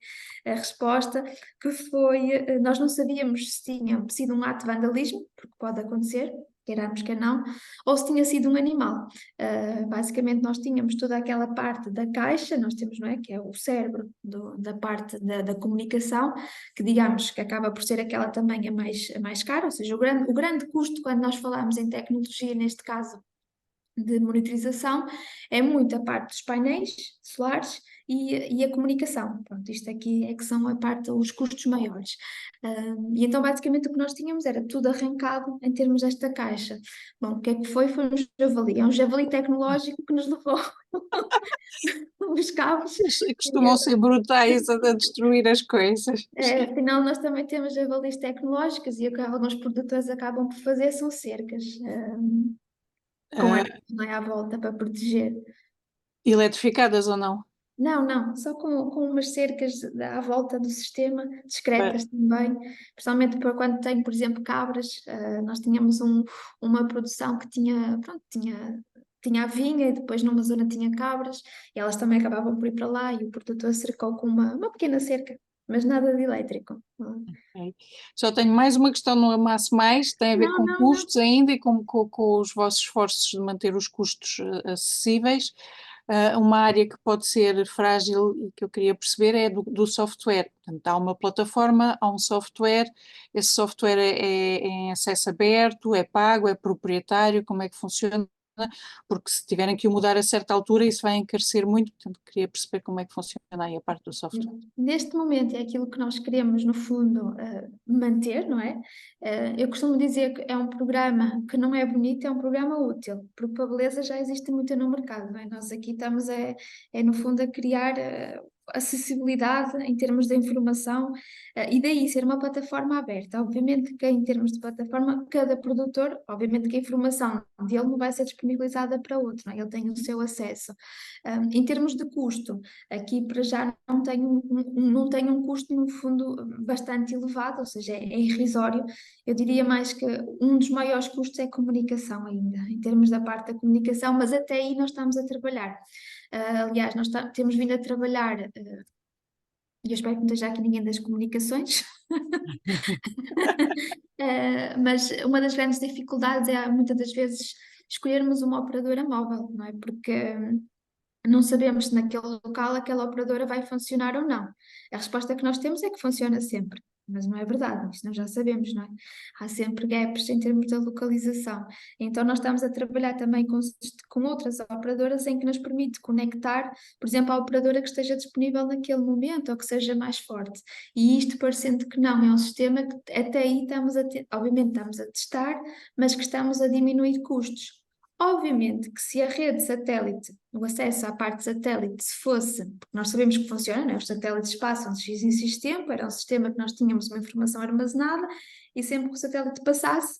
a resposta, que foi, nós não sabíamos se tinha sido um ato de vandalismo, porque pode acontecer, queiramos que não, ou se tinha sido um animal. Basicamente nós tínhamos toda aquela parte da caixa, nós temos, não é, que é o cérebro da parte da comunicação, que digamos que acaba por ser aquela também a mais cara, ou seja, o grande custo quando nós falamos em tecnologia, neste caso de monitorização, é muito a parte dos painéis solares e a comunicação. Pronto, isto aqui é que são a parte, os custos maiores. E então basicamente o que nós tínhamos era tudo arrancado em termos desta caixa. Bom, o que é que foi? Foi um javali. É um javali tecnológico que nos levou os cabos. Costumam ser brutais a destruir as coisas. Afinal, nós também temos javalis tecnológicos e o que alguns produtores acabam por fazer são cercas, com não é, à volta para proteger. Eletrificadas ou não? Não, não, só com umas cercas à volta do sistema, discretas também, principalmente para quando tem, por exemplo, cabras. Nós tínhamos uma produção que tinha a vinha e depois numa zona tinha cabras e elas também acabavam por ir para lá e o produtor cercou com uma pequena cerca, mas nada de elétrico. Okay. Só tenho mais uma questão no Amasse Mais, tem a ver com custos ainda e com os vossos esforços de manter os custos acessíveis. Uma área que pode ser frágil e que eu queria perceber é do software. Portanto, há uma plataforma, há um software, esse software é em acesso aberto, é pago, é proprietário, como é que funciona? Porque se tiverem que o mudar a certa altura, isso vai encarecer muito, portanto, queria perceber como é que funciona aí a parte do software. Neste momento é aquilo que nós queremos, no fundo, manter, não é? Eu costumo dizer que é um programa que não é bonito, é um programa útil, porque a beleza já existe muito no mercado, não é? Nós aqui estamos, no fundo, a criar acessibilidade em termos de informação, e daí ser uma plataforma aberta. Obviamente que em termos de plataforma, cada produtor, obviamente que a informação dele não vai ser disponibilizada para outro, não é? Ele tem o seu acesso. Em termos de custo, aqui para já não tem um custo, no fundo, bastante elevado, ou seja, é irrisório. Eu diria mais que um dos maiores custos é a comunicação ainda, em termos da parte da comunicação, mas até aí nós estamos a trabalhar. Aliás, nós temos vindo a trabalhar, e eu espero que não esteja aqui ninguém das comunicações, mas uma das grandes dificuldades é muitas das vezes escolhermos uma operadora móvel, não é? Porque não sabemos se naquele local aquela operadora vai funcionar ou não. A resposta que nós temos é que funciona sempre, mas não é verdade, isto nós já sabemos, não é? Há sempre gaps em termos da localização. Então nós estamos a trabalhar também com outras operadoras em que nos permite conectar, por exemplo, a operadora que esteja disponível naquele momento ou que seja mais forte. E isto parecendo que não, é um sistema que até aí obviamente estamos a testar, mas que estamos a diminuir custos. Obviamente que se a rede satélite, o acesso à parte satélite, se fosse, porque nós sabemos que funciona, né? Os satélites passam de X em X tempo, era um sistema que nós tínhamos uma informação armazenada e sempre que o satélite passasse,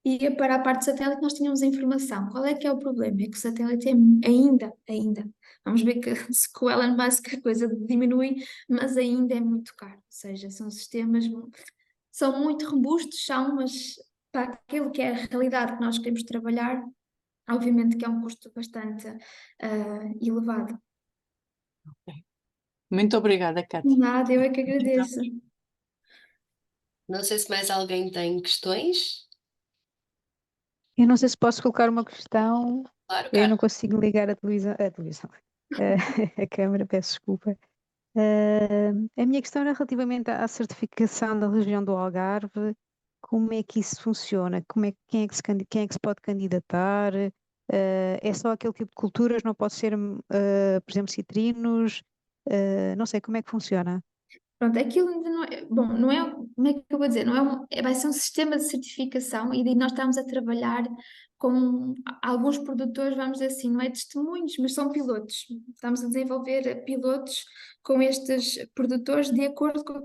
ia para a parte satélite nós tínhamos a informação. Qual é que é o problema? É que o satélite é ainda, vamos ver que se com o Elon Musk a coisa diminui, mas ainda é muito caro. Ou seja, são sistemas, são muito robustos, são, mas para aquilo que é a realidade que nós queremos trabalhar, obviamente que é um custo bastante elevado. Muito obrigada, Cátia. Nada, eu é que agradeço. Não sei se mais alguém tem questões. Eu não sei se posso colocar uma questão. Claro, Eu não Carla. consigo ligar a televisão, a câmara, peço desculpa. A minha questão era relativamente à certificação da região do Algarve. Como é que isso funciona? Quem é que se pode candidatar? É só aquele tipo de culturas? Não pode ser, por exemplo, citrinos? Não sei como é que funciona. Pronto, aquilo ainda não é, bom, não é, como é que eu vou dizer, não é vai ser um sistema de certificação e daí nós estamos a trabalhar com alguns produtores, vamos dizer assim, não é testemunhos, mas são pilotos. Estamos a desenvolver pilotos com estes produtores de acordo com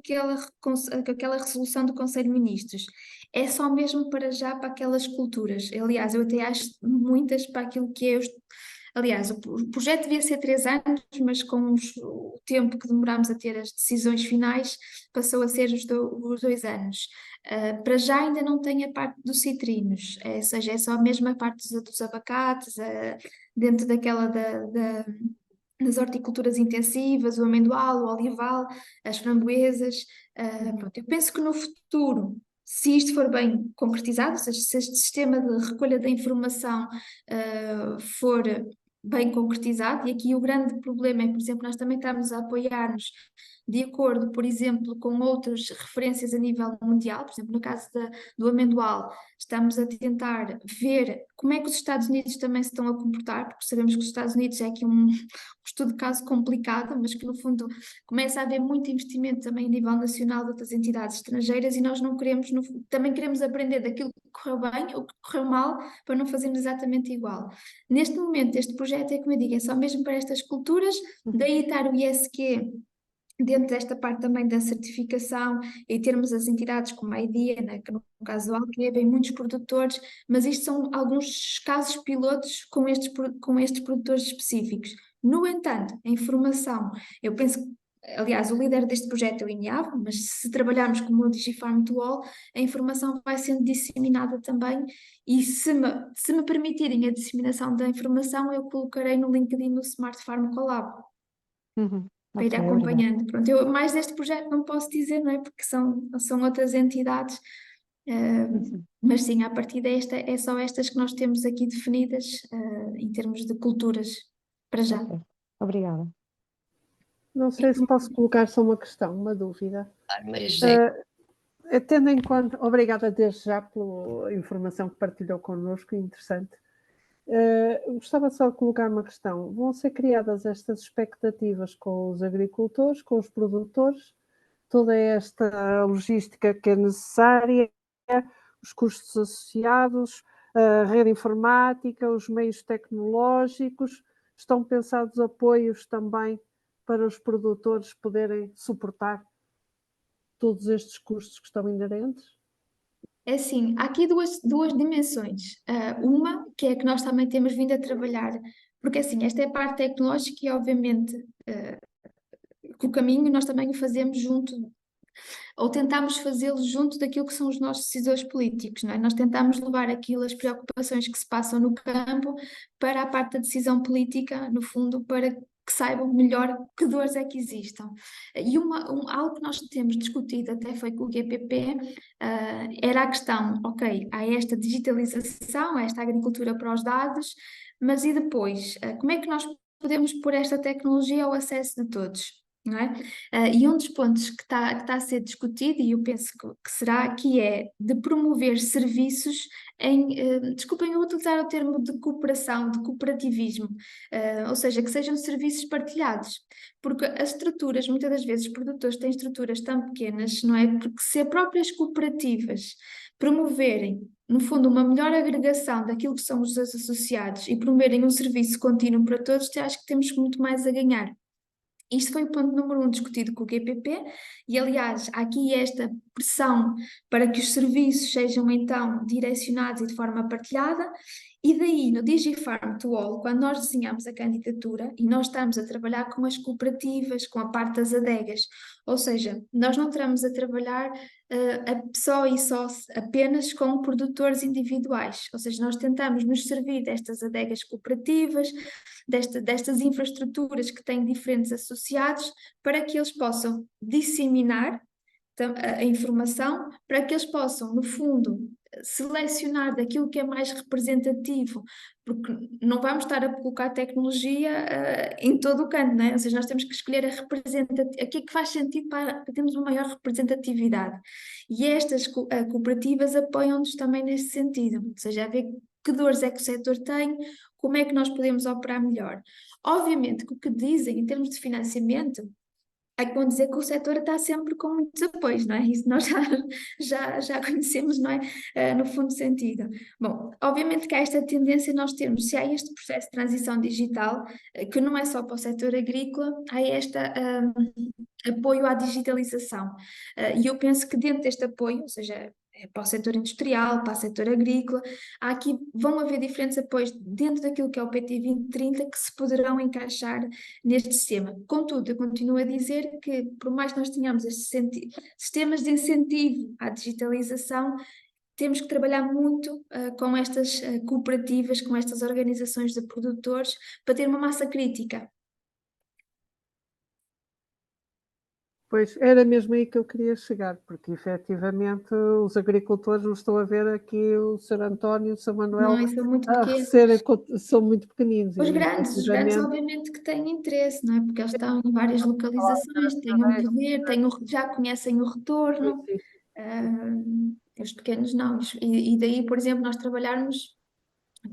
aquela resolução do Conselho de Ministros. É só mesmo para já para aquelas culturas. Aliás, eu até acho muitas para aquilo que é Aliás, o projeto devia ser 3 anos, mas com o tempo que demorámos a ter as decisões finais, passou a ser os 2 anos. Para já ainda não tem a parte dos citrinos, ou seja, é só a mesma parte dos abacates, dentro daquela das horticulturas intensivas, o amendoal, o olival, as framboesas. Pronto, eu penso que no futuro, se isto for bem concretizado, ou seja, se este sistema de recolha da informação for bem concretizado, e aqui o grande problema é, por exemplo, nós também estamos a apoiar-nos de acordo, por exemplo, com outras referências a nível mundial, por exemplo, no caso do amendoal, estamos a tentar ver como é que os Estados Unidos também se estão a comportar, porque sabemos que os Estados Unidos é aqui um estudo de caso complicado, mas que no fundo começa a haver muito investimento também a nível nacional de outras entidades estrangeiras e nós não queremos, também queremos aprender daquilo que correu bem ou que correu mal para não fazermos exatamente igual. Neste momento, este projeto é, como eu digo, é só mesmo para estas culturas, daí estar o ISQ dentro desta parte também da certificação e termos as entidades como a IDEA, né, que no caso do Alqueva, vem muitos produtores, mas isto são alguns casos pilotos com estes produtores específicos. No entanto, a informação, eu penso que, aliás, o líder deste projeto é o INEAV, mas se trabalharmos como o DigiFarm to All, a informação vai sendo disseminada também e se me permitirem a disseminação da informação, eu colocarei no LinkedIn no Smart Farm Collab para ir Ok, obrigada. acompanhando. Pronto, eu mais deste projeto não posso dizer, não é? Porque são outras entidades, mas sim, a partir desta é só estas que nós temos aqui definidas, em termos de culturas, para já. Ok, obrigada. Não sei se posso colocar só uma questão, uma dúvida. Mas Tendo em conta, obrigada desde já pela informação que partilhou connosco, interessante. Gostava só de colocar uma questão. Vão ser criadas estas expectativas com os agricultores, com os produtores, toda esta logística que é necessária, os custos associados, a rede informática, os meios tecnológicos, estão pensados apoios também para os produtores poderem suportar todos estes custos que estão inerentes? É assim, há aqui duas dimensões. Uma, que é que nós também temos vindo a trabalhar, porque assim, esta é a parte tecnológica e obviamente que o caminho nós também o fazemos junto, ou tentamos fazê-lo junto daquilo que são os nossos decisores políticos, não é? Nós tentamos levar aquilo, as preocupações que se passam no campo, para a parte da decisão política, no fundo, para que saibam melhor que dores é que existam. E algo que nós temos discutido até foi com o GPP, era a questão, ok, há esta digitalização, há esta agricultura para os dados, mas e depois, como é que nós podemos pôr esta tecnologia ao acesso de todos? Não é? E um dos pontos que está a ser discutido, e eu penso que será aqui, é de promover serviços desculpem, eu vou utilizar o termo de cooperação, de cooperativismo, ou seja, que sejam serviços partilhados, porque as estruturas, muitas das vezes os produtores têm estruturas tão pequenas, não é? Porque se as próprias cooperativas promoverem, no fundo, uma melhor agregação daquilo que são os associados e promoverem um serviço contínuo para todos, eu acho que temos muito mais a ganhar. Isto foi o ponto número 1 discutido com o GPP e, aliás, há aqui esta pressão para que os serviços sejam então direcionados e de forma partilhada. E daí, no DigiFarm to All, quando nós desenhamos a candidatura e nós estamos a trabalhar com as cooperativas, com a parte das adegas, ou seja, nós não estamos a trabalhar só e só apenas com produtores individuais, ou seja, nós tentamos nos servir destas adegas cooperativas, destas infraestruturas que têm diferentes associados, para que eles possam disseminar a informação, para que eles possam, no fundo, selecionar daquilo que é mais representativo, porque não vamos estar a colocar tecnologia em todo o canto, não é? Ou seja, nós temos que escolher a representatividade, aquilo que faz sentido para termos uma maior representatividade. E estas cooperativas apoiam-nos também nesse sentido, ou seja, a ver que dores é que o setor tem, como é que nós podemos operar melhor. Obviamente que o que dizem em termos de financiamento é que vão dizer que o setor está sempre com muitos apoios, não é? Isso nós já conhecemos, não é? No fundo sentido. Bom, obviamente que há esta tendência, nós temos, se há este processo de transição digital, que não é só para o setor agrícola, há este apoio à digitalização. E eu penso que dentro deste apoio, ou seja, para o setor industrial, para o setor agrícola, vão haver diferentes apoios dentro daquilo que é o PT 2030 que se poderão encaixar neste sistema. Contudo, eu continuo a dizer que, por mais que nós tenhamos estes sistemas de incentivo à digitalização, temos que trabalhar muito com estas cooperativas, com estas organizações de produtores, para ter uma massa crítica. Pois, era mesmo aí que eu queria chegar, porque efetivamente os agricultores, não estou a ver aqui o Sr. António, o Sr. Manuel, Não, são muito a pequenos. são muito pequeninos. Os E, grandes efetivamente, obviamente que têm interesse, não é? Porque eles estão em várias localizações, têm um poder, já conhecem o retorno. sim, Os pequenos não. E daí, por exemplo, nós trabalharmos,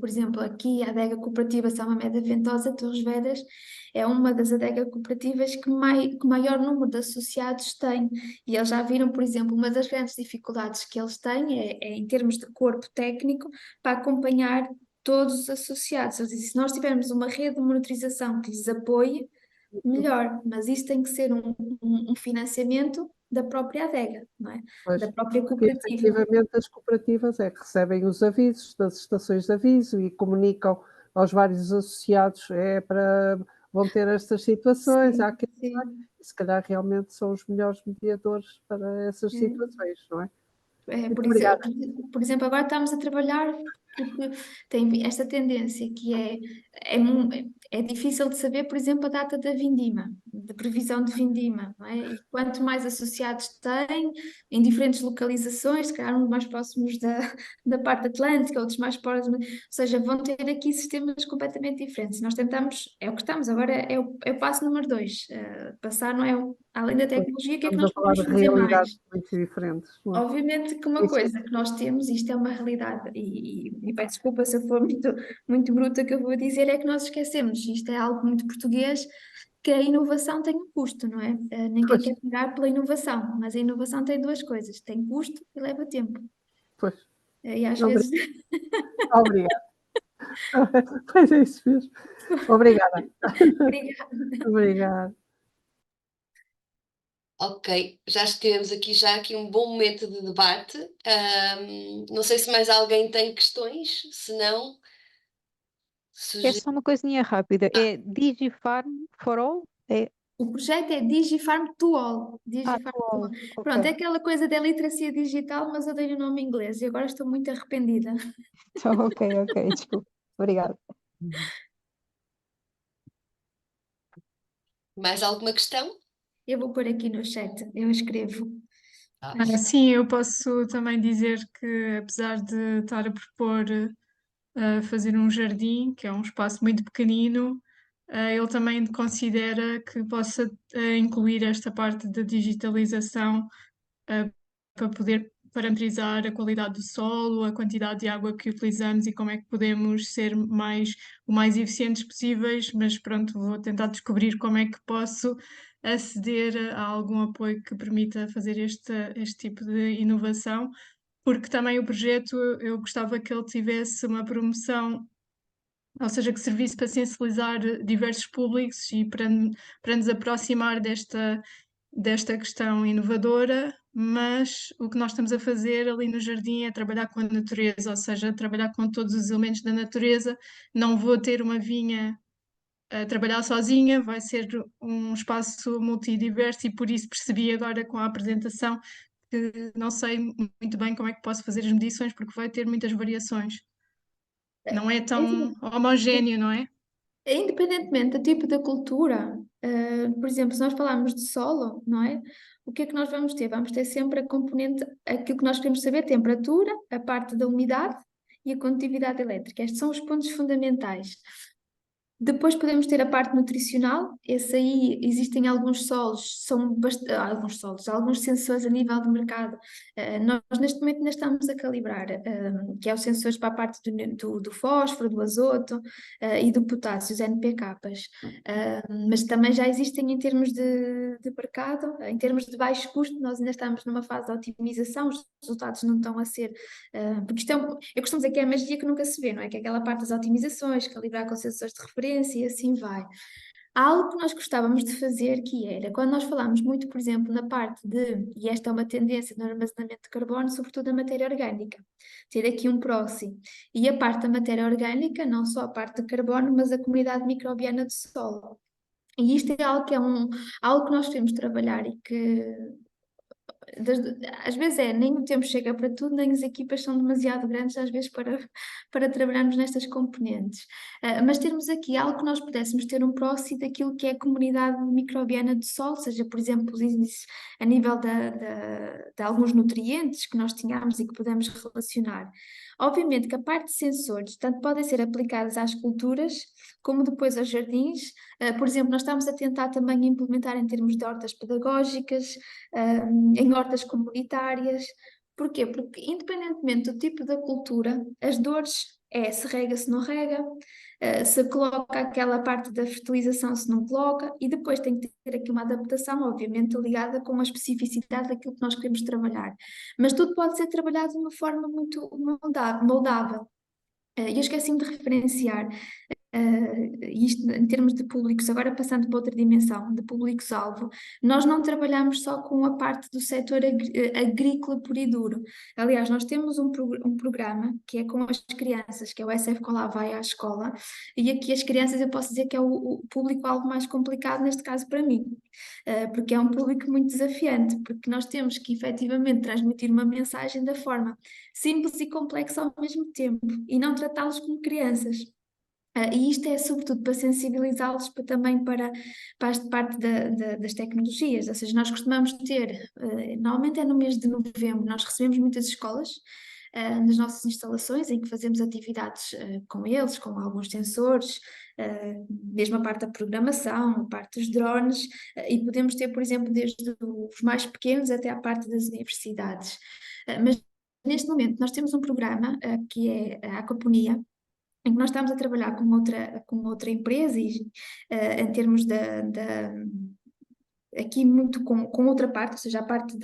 por exemplo, aqui a adega cooperativa São Mamede da Ventosa, Torres Vedras, é uma das adegas cooperativas que maior número de associados tem. E eles já viram, por exemplo, uma das grandes dificuldades que eles têm é em termos de corpo técnico para acompanhar todos os associados. Eles dizem, se nós tivermos uma rede de monitorização que lhes apoie, melhor, mas isso tem que ser um financiamento da própria adega, não é? pois, Da própria porque cooperativa. efetivamente as cooperativas é que recebem os avisos das estações de aviso e comunicam aos vários associados vão ter estas situações, há aquilo, Sim. se calhar realmente são os melhores mediadores para essas É. situações, não é? Muito Por obrigada. por exemplo, agora estamos a trabalhar porque tem esta tendência que é difícil de saber, por exemplo, a data da vindima, da previsão de vindima, não é? E quanto mais associados têm, em diferentes localizações, se calhar uns mais próximos da parte atlântica, outros mais próximos, ou seja, vão ter aqui sistemas completamente diferentes. Nós tentamos, é o que estamos, agora é o passo número 2, passar, não é? Além da tecnologia, o que é que Estamos nós a falar podemos de fazer realidades mais? muito diferentes, não é? Obviamente que uma Isso. coisa que nós temos, isto é uma realidade, e peço desculpa se eu for muito bruta que eu vou dizer, é que nós esquecemos, isto é algo muito português, que a inovação tem um custo, não é? Ninguém Pois, quer pagar pela inovação, mas a inovação tem duas coisas, tem custo e leva tempo. pois. E às vezes... Obrigada. Pois é isso mesmo. Obrigada. Obrigada. Obrigada. Ok, já estivemos aqui um bom momento de debate. Não sei se mais alguém tem questões, se não, É só uma coisinha rápida. É DigiFarm for All? É, O projeto é DigiFarm to All. DigiFarm to All. atual. Pronto, é Ok. aquela coisa da literacia digital, mas eu dei o nome em inglês e agora estou muito arrependida. Então, ok, desculpa. Obrigada. mais alguma questão? Eu vou pôr aqui no chat, eu escrevo. Sim, eu posso também dizer que, apesar de estar a propor fazer um jardim, que é um espaço muito pequenino, ele também considera que possa incluir esta parte da digitalização para poder parametrizar a qualidade do solo, a quantidade de água que utilizamos e como é que podemos ser o mais eficientes possíveis, mas pronto, vou tentar descobrir como é que posso aceder a algum apoio que permita fazer este tipo de inovação, porque também o projeto eu gostava que ele tivesse uma promoção, ou seja, que servisse para sensibilizar diversos públicos e para nos aproximar desta questão inovadora, mas o que nós estamos a fazer ali no jardim é trabalhar com a natureza, ou seja, trabalhar com todos os elementos da natureza. Não vou ter uma vinha a trabalhar sozinha, vai ser um espaço multidiverso e por isso percebi agora com a apresentação que não sei muito bem como é que posso fazer as medições, porque vai ter muitas variações. Não é É tão assim, homogéneo, não é? independentemente do tipo de cultura, por exemplo, se nós falarmos de solo, não é? O que é que nós vamos ter? Vamos ter sempre a componente, aquilo que nós queremos saber, temperatura, a parte da umidade e a condutividade elétrica. Estes são os pontos fundamentais. Depois podemos ter a parte nutricional, esse aí existem alguns solos, alguns solos, alguns sensores a nível de mercado. Nós neste momento ainda estamos a calibrar, que é os sensores para a parte do fósforo, do azoto, e do potássio, os NPKs. Mas também já existem em termos de mercado, em termos de baixo custo, nós ainda estamos numa fase de otimização, os resultados não estão a ser, porque isto eu costumo dizer que é a magia que nunca se vê, não é? Que é aquela parte das otimizações, calibrar com sensores de referência e assim vai. Há algo que nós gostávamos de fazer que era, quando nós falamos muito, por exemplo, na parte de, e esta é uma tendência no armazenamento de carbono, sobretudo a matéria orgânica, ter aqui um proxy. E a parte da matéria orgânica, não só a parte de carbono, mas a comunidade microbiana do solo. E isto é algo que algo que nós temos de trabalhar e que às vezes nem o tempo chega para tudo, nem as equipas são demasiado grandes às vezes para trabalharmos nestas componentes. Mas termos aqui algo que nós pudéssemos ter um proxy daquilo que é a comunidade microbiana do solo, seja, por exemplo, os índices a nível de alguns nutrientes que nós tínhamos e que podemos relacionar. Obviamente que a parte de sensores, tanto podem ser aplicadas às culturas, como depois aos jardins. Por exemplo, nós estamos a tentar também implementar em termos de hortas pedagógicas, em hortas comunitárias. Porquê? Porque independentemente do tipo da cultura, as dores se rega, se não rega, se coloca aquela parte da fertilização, se não coloca, e depois tem que ter aqui uma adaptação, obviamente, ligada com a especificidade daquilo que nós queremos trabalhar. Mas tudo pode ser trabalhado de uma forma muito moldável. Eu esqueci-me de referenciar isto em termos de públicos, agora passando para outra dimensão, de públicos-alvo, nós não trabalhamos só com a parte do setor agrícola puro e duro. Aliás, nós temos um programa que é com as crianças, que é o SF com lá vai à escola, e aqui as crianças eu posso dizer que é o público-alvo mais complicado, neste caso para mim, porque é um público muito desafiante, porque nós temos que efetivamente transmitir uma mensagem da forma simples e complexa ao mesmo tempo, e não tratá-los como crianças. E isto é sobretudo para sensibilizá-los também para esta parte das tecnologias, ou seja, nós costumamos ter, normalmente é no mês de novembro, nós recebemos muitas escolas nas nossas instalações em que fazemos atividades com eles, com alguns sensores, mesmo a parte da programação, a parte dos drones, e podemos ter, por exemplo, desde os mais pequenos até à parte das universidades. Mas neste momento nós temos um programa que é a Aquaponia, em que nós estamos a trabalhar com outra empresa e, em termos aqui muito com outra parte, ou seja, a parte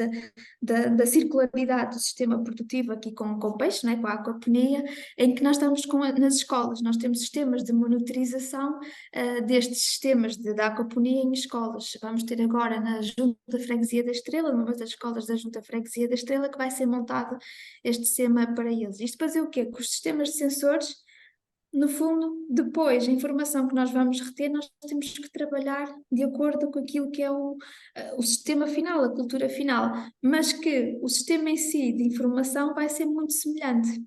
da circularidade do sistema produtivo aqui com o peixe, né, com a aquaponia, em que nós estamos nas escolas, nós temos sistemas de monitorização destes sistemas da aquaponia em escolas. Vamos ter agora na Junta de Freguesia da Estrela, numa das escolas da Junta de Freguesia da Estrela, que vai ser montado este sistema para eles. Isto para fazer o quê? Com os sistemas de sensores, no fundo, depois, a informação que nós vamos reter, nós temos que trabalhar de acordo com aquilo que é o sistema final, a cultura final, mas que o sistema em si de informação vai ser muito semelhante.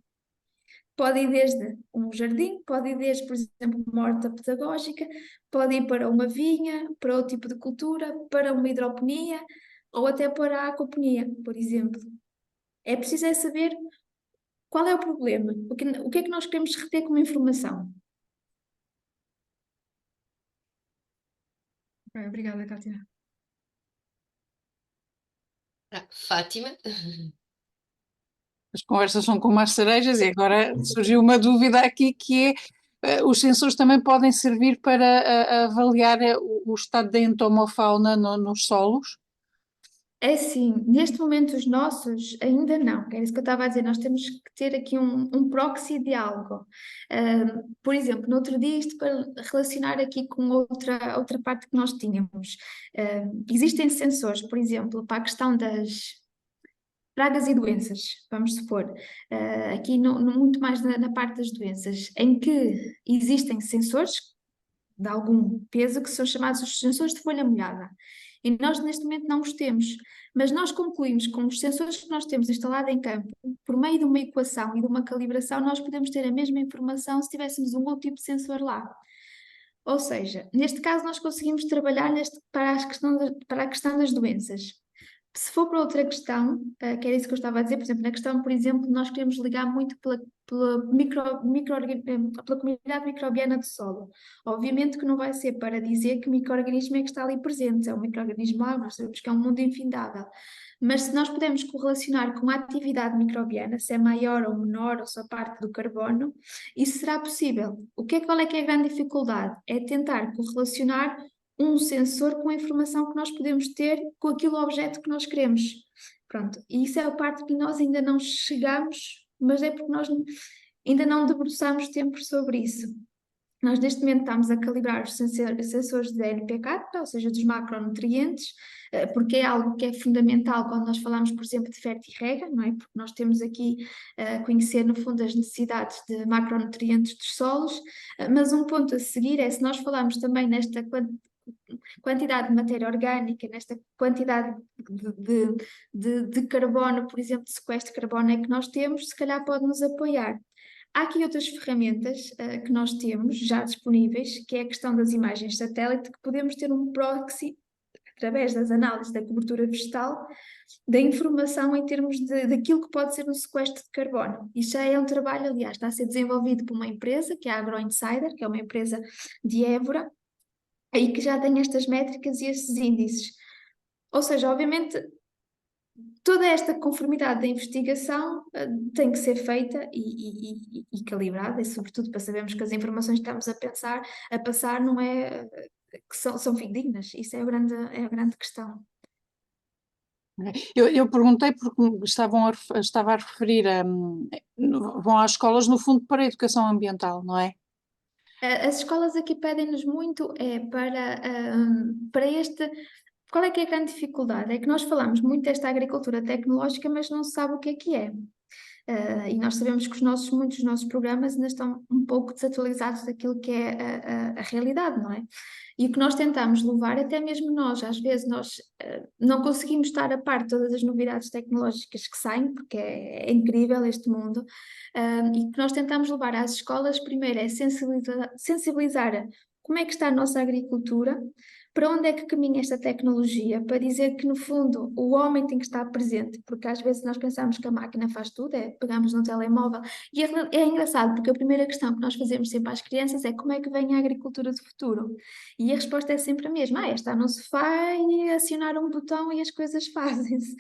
Pode ir desde um jardim, pode ir desde, por exemplo, uma horta pedagógica, pode ir para uma vinha, para outro tipo de cultura, para uma hidroponia ou até para a aquaponia, por exemplo. É preciso saber qual é o problema, o que é que nós queremos reter como informação. Ok, obrigada, Kátia. Fátima? As conversas são como as cerejas e agora surgiu uma dúvida aqui que é, os sensores também podem servir para avaliar o estado da entomofauna nos solos? É assim, neste momento os nossos ainda não, que era isso que eu estava a dizer, nós temos que ter aqui um proxy de algo. Por exemplo, no outro dia, isto para relacionar aqui com outra parte que nós tínhamos. Existem sensores, por exemplo, para a questão das pragas e doenças, vamos supor, aqui muito mais na parte das doenças, em que existem sensores de algum peso que são chamados os sensores de folha molhada. E nós neste momento não os temos, mas nós concluímos com os sensores que nós temos instalados em campo, por meio de uma equação e de uma calibração, nós podemos ter a mesma informação se tivéssemos um outro tipo de sensor lá. Ou seja, neste caso nós conseguimos trabalhar para a questão das doenças. Se for para outra questão, que era isso que eu estava a dizer, por exemplo, na questão, por exemplo, nós queremos ligar muito pela comunidade microbiana do solo. Obviamente que não vai ser para dizer que micro-organismo é que está ali presente, é um micro-organismo lá, nós sabemos que é um mundo infindável. Mas se nós pudermos correlacionar com a atividade microbiana, se é maior ou menor, ou só parte do carbono, isso será possível. Qual é que é a grande dificuldade? É tentar correlacionar um sensor com a informação que nós podemos ter com aquele objeto que nós queremos. Pronto, e isso é a parte que nós ainda não chegamos, mas é porque nós ainda não debruçamos tempo sobre isso. Nós neste momento estamos a calibrar os sensores de NPK, ou seja, dos macronutrientes, porque é algo que é fundamental quando nós falamos, por exemplo, de ferto e rega, não é? Porque nós temos aqui a conhecer, no fundo, as necessidades de macronutrientes dos solos, mas um ponto a seguir é se nós falarmos também nesta quantidade de matéria orgânica, nesta quantidade de carbono, por exemplo, de sequestro de carbono é que nós temos, se calhar pode nos apoiar. Há aqui outras ferramentas que nós temos já disponíveis, que é a questão das imagens satélite, que podemos ter um proxy, através das análises da cobertura vegetal, da informação em termos daquilo que pode ser um sequestro de carbono. Isto já é um trabalho, aliás, está a ser desenvolvido por uma empresa, que é a AgroInsider, que é uma empresa de Évora, aí que já tem estas métricas e estes índices. Ou seja, obviamente, toda esta conformidade da investigação tem que ser feita e calibrada, e sobretudo para sabermos que as informações que estamos a passar não é que são fidedignas. Isso é a grande questão. Eu perguntei porque estava a referir vão às escolas no fundo para a educação ambiental, não é? As escolas aqui pedem-nos muito para este. Qual é que é a grande dificuldade? É que nós falamos muito desta agricultura tecnológica, mas não se sabe o que é. E nós sabemos que muitos dos nossos programas ainda estão um pouco desatualizados daquilo que é a realidade, não é? E o que nós tentamos levar, até mesmo nós, às vezes nós não conseguimos estar a par de todas as novidades tecnológicas que saem, porque é incrível este mundo, e o que nós tentamos levar às escolas, primeiro é sensibilizar como é que está a nossa agricultura, para onde é que caminha esta tecnologia? Para dizer que, no fundo, o homem tem que estar presente, porque às vezes nós pensamos que a máquina faz tudo, pegamos no telemóvel, e é engraçado, porque a primeira questão que nós fazemos sempre às crianças é como é que vem a agricultura do futuro? E a resposta é sempre a mesma, é estar no sofá e acionar um botão e as coisas fazem-se.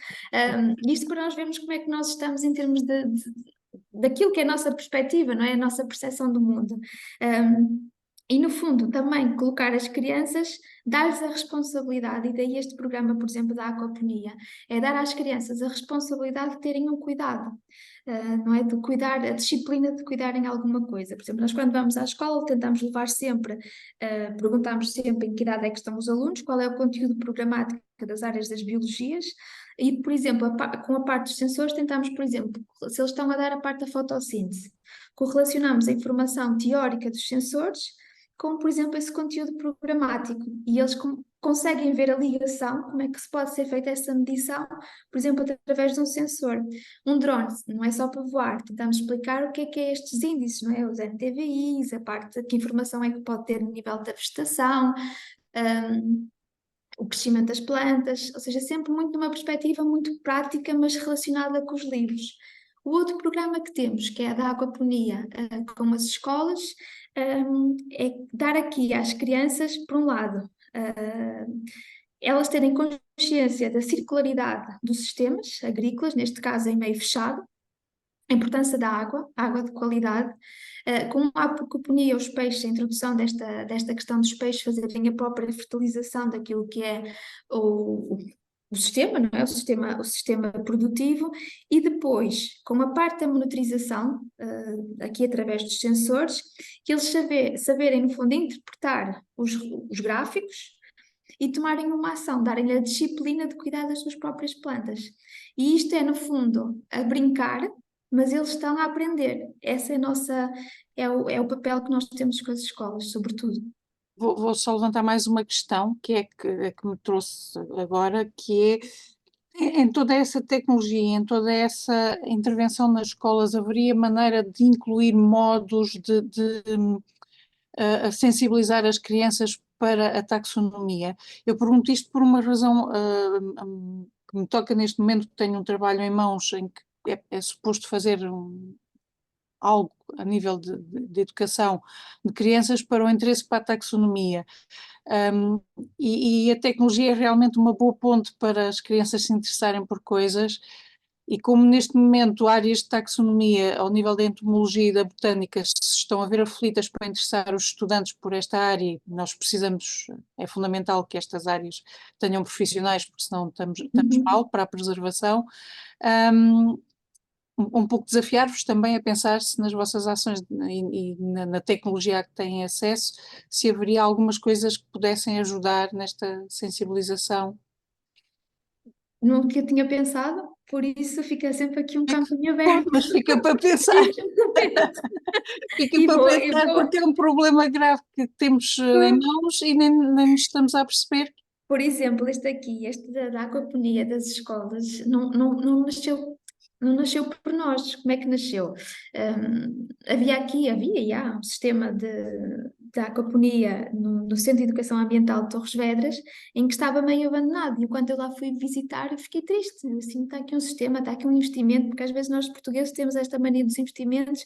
Isto para nós vermos como é que nós estamos em termos daquilo que é a nossa perspectiva, não é? A nossa percepção do mundo. E, no fundo, também colocar as crianças, dar-lhes a responsabilidade, e daí este programa, por exemplo, da aquaponia, é dar às crianças a responsabilidade de terem um cuidado, não é? De cuidar, a disciplina de cuidarem alguma coisa. Por exemplo, nós quando vamos à escola tentamos levar sempre, perguntamos sempre em que idade é que estão os alunos, qual é o conteúdo programático das áreas das biologias, e, por exemplo, com a parte dos sensores tentamos, por exemplo, se eles estão a dar a parte da fotossíntese, correlacionamos a informação teórica dos sensores com, por exemplo, esse conteúdo programático. E eles conseguem ver a ligação, como é que se pode ser feita essa medição, por exemplo, através de um sensor. Um drone não é só para voar, tentamos explicar o que é estes índices, não é? Os NTVIs, a parte de que informação é que pode ter no nível da vegetação, o crescimento das plantas, ou seja, sempre muito numa perspectiva muito prática, mas relacionada com os livros. O outro programa que temos, que é a da aquaponia, com as escolas, é dar aqui às crianças, por um lado, elas terem consciência da circularidade dos sistemas agrícolas, neste caso em meio fechado, a importância da água de qualidade, com a aquaponia, os peixes, a introdução desta questão dos peixes fazerem a própria fertilização daquilo que é o sistema, não é? O sistema produtivo, e depois, com a parte da monitorização, aqui através dos sensores, que eles saberem, no fundo, interpretar os gráficos e tomarem uma ação, darem-lhe a disciplina de cuidar das suas próprias plantas. E isto é, no fundo, a brincar, mas eles estão a aprender. Essa é a nossa, é o papel que nós temos com as escolas, sobretudo. Vou só levantar mais uma questão que me trouxe agora, que é, em toda essa tecnologia, em toda essa intervenção nas escolas, haveria maneira de incluir modos de a sensibilizar as crianças para a taxonomia? Eu pergunto isto por uma razão que me toca neste momento, que tenho um trabalho em mãos em que é suposto fazer algo a nível de educação de crianças para o interesse para a taxonomia. E a tecnologia é realmente uma boa ponte para as crianças se interessarem por coisas, e como neste momento áreas de taxonomia ao nível da entomologia e da botânica se estão a ver aflitas para interessar os estudantes por esta área, e nós precisamos, é fundamental que estas áreas tenham profissionais, porque senão estamos mal para a preservação. Um pouco desafiar-vos também a pensar se nas vossas ações e na tecnologia a que têm acesso, se haveria algumas coisas que pudessem ajudar nesta sensibilização. Nunca tinha pensado, por isso fica sempre aqui um campinho aberto. Mas fica para pensar. Fica E para vou- pensar, porque é um problema grave que temos em mãos e nem nos estamos a perceber. Por exemplo, este da aquaponia das escolas, não nasceu por nós. Como é que nasceu? Havia já um sistema de aquaponia no Centro de Educação Ambiental de Torres Vedras, em que estava meio abandonado. E quando eu lá fui visitar, eu fiquei triste. Assim, está aqui um sistema, está aqui um investimento, porque às vezes nós portugueses temos esta mania dos investimentos,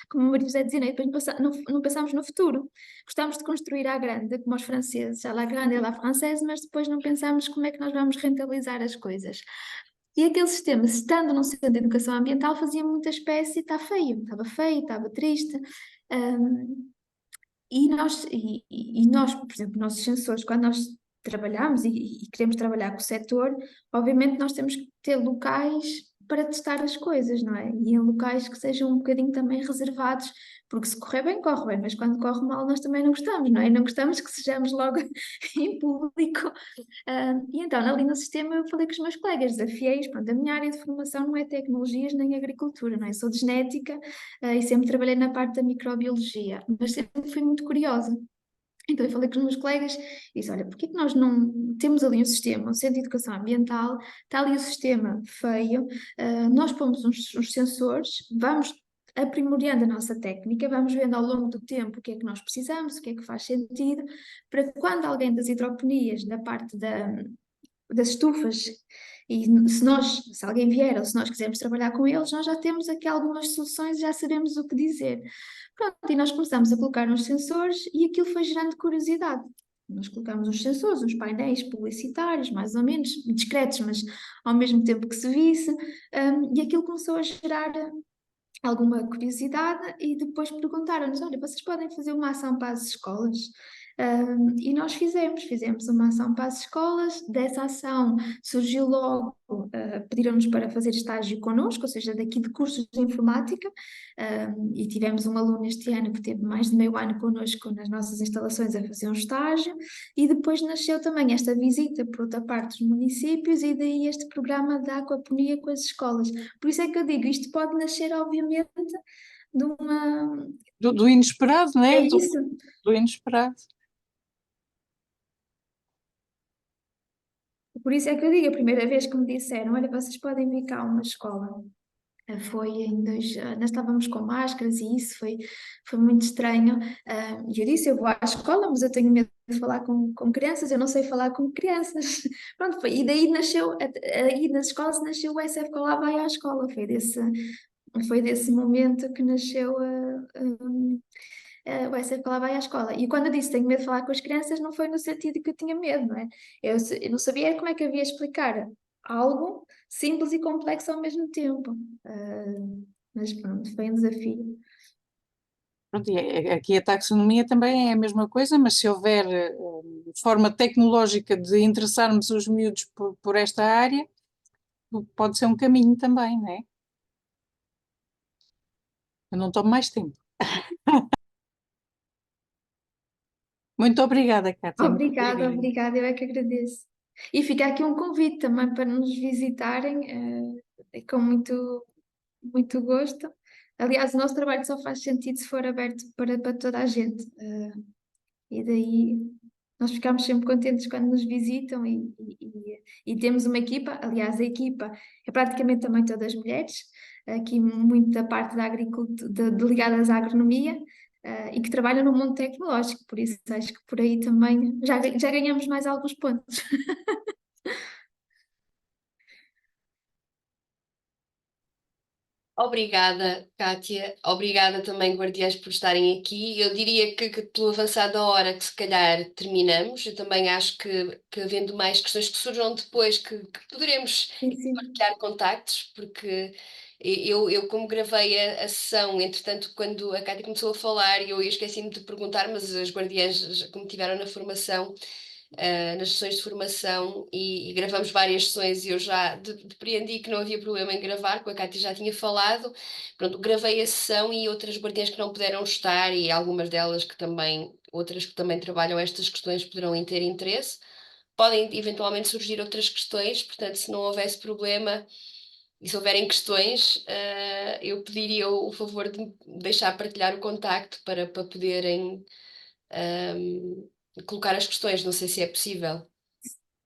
como o Maria José dizia, né? E depois não pensamos no futuro. Gostamos de construir à grande, como os franceses, à la grande et la française, mas depois não pensamos como é que nós vamos rentabilizar as coisas. E aquele sistema, estando num centro de educação ambiental, fazia muita espécie e estava feio, estava triste. E nós, por exemplo, nossos sensores, quando nós trabalhamos e queremos trabalhar com o setor, obviamente nós temos que ter locais para testar as coisas, não é? E em locais que sejam um bocadinho também reservados, porque se correr bem, corre bem, mas quando corre mal nós também não gostamos, não é? Não gostamos que sejamos logo em público. E então, ali no sistema, eu falei com os meus colegas, desafiei-os, pronto, a minha área de formação não é tecnologias nem agricultura, não é? Sou de genética, e sempre trabalhei na parte da microbiologia, mas sempre fui muito curiosa. Então eu falei com os meus colegas e disse, olha, porquê que nós não temos ali um sistema, um centro de educação ambiental, está ali o sistema feio, nós pomos uns sensores, vamos aprimorando a nossa técnica, vamos vendo ao longo do tempo o que é que nós precisamos, o que é que faz sentido, para que quando alguém das hidroponias, da parte das estufas, e se alguém vier ou se nós quisermos trabalhar com eles, nós já temos aqui algumas soluções e já sabemos o que dizer. Pronto, e nós começamos a colocar uns sensores e aquilo foi gerando curiosidade. Nós colocamos uns sensores, uns painéis publicitários, mais ou menos discretos, mas ao mesmo tempo que se visse, e aquilo começou a gerar alguma curiosidade e depois perguntaram-nos: olha, vocês podem fazer uma ação para as escolas? E nós fizemos uma ação para as escolas. Dessa ação surgiu logo, pediram-nos para fazer estágio connosco, ou seja, daqui de cursos de informática, e tivemos um aluno este ano que teve mais de meio ano connosco nas nossas instalações a fazer um estágio, e depois nasceu também esta visita por outra parte dos municípios, e daí este programa da aquaponia com as escolas. Por isso é que eu digo, isto pode nascer, obviamente, de uma... Do inesperado, É né? isso. Do inesperado. Por isso é que eu digo, a primeira vez que me disseram, olha, vocês podem vir cá a uma escola, foi nós estávamos com máscaras e isso foi muito estranho. E eu disse, eu vou à escola, mas eu tenho medo de falar com crianças, eu não sei falar com crianças. Pronto, e daí nasceu, aí nas escolas nasceu o SF Lá vai à escola, foi desse momento que nasceu o SF Lá vai à escola. E quando eu disse tenho medo de falar com as crianças, não foi no sentido que eu tinha medo, não é? Eu não sabia como é que havia de explicar algo simples e complexo ao mesmo tempo. Mas pronto, foi um desafio. Pronto, aqui a taxonomia também é a mesma coisa, mas se houver forma tecnológica de interessarmos os miúdos por esta área, pode ser um caminho também, não é? Eu não tomo mais tempo. Muito obrigada, Cátia. Muito Obrigada, obrigada. obrigada, eu é que agradeço. E fica aqui um convite também para nos visitarem, com muito gosto. Aliás, o nosso trabalho só faz sentido se for aberto para toda a gente. E daí nós ficamos sempre contentes quando nos visitam e temos uma equipa. Aliás, a equipa é praticamente também todas mulheres, aqui muito da parte da agricultura, ligadas à agronomia, e que trabalham no mundo tecnológico. Por isso acho que por aí também já ganhamos mais alguns pontos. Obrigada, Kátia. Obrigada também, guardiães, por estarem aqui. Eu diria que pelo avançado da hora que se calhar terminamos. Eu também acho que havendo mais questões que surjam depois, que poderemos Sim, sim. partilhar contactos, porque eu como gravei a sessão, entretanto, quando a Kátia começou a falar, eu esqueci-me de perguntar, mas as guardiãs, como tiveram na formação, nas sessões de formação e gravamos várias sessões e eu já depreendi que não havia problema em gravar, com a Cátia já tinha falado. Pronto, gravei a sessão e outras guardiãs que não puderam estar e algumas delas que também, outras que também trabalham estas questões poderão ter interesse. Podem eventualmente surgir outras questões, portanto, se não houvesse problema e se houverem questões, eu pediria o favor de me deixar partilhar o contacto para poderem colocar as questões, não sei se é possível.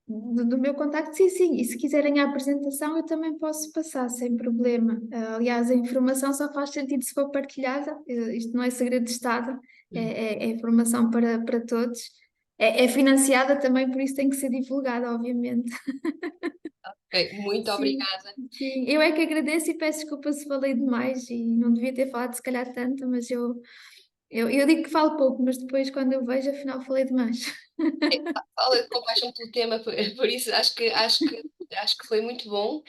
Do meu contacto, sim, sim. E se quiserem a apresentação, eu também posso passar sem problema. Aliás, a informação só faz sentido se for partilhada. Isto não é segredo de Estado, é informação para todos. É financiada também, por isso tem que ser divulgada, obviamente. Ok, muito Sim, obrigada. sim. Eu é que agradeço e peço desculpa se falei demais e não devia ter falado se calhar tanto, mas eu digo que falo pouco, mas depois quando eu vejo, afinal falei demais. Fala com paixão pelo tema, por isso acho que foi muito bom.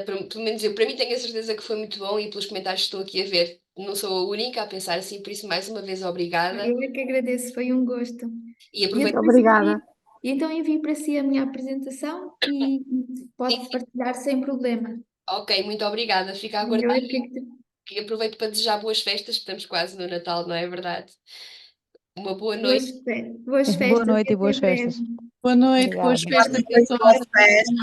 Pelo menos eu, para mim, tenho a certeza que foi muito bom e pelos comentários que estou aqui a ver, não sou a única a pensar assim, por isso, mais uma vez, obrigada. Eu é que agradeço, foi um gosto. E E eu aproveito. depois Obrigada. então envio para si a minha apresentação e Sim, pode partilhar sem problema. ok, muito obrigada. Fica a Eu aguardar é que e aproveito para desejar boas festas, estamos quase no Natal, não é verdade? Uma boa boas, noite. boas Boa festas e noite e até boas breve. festas. Boa noite, boas Obrigada. festas a todos. Boas festas.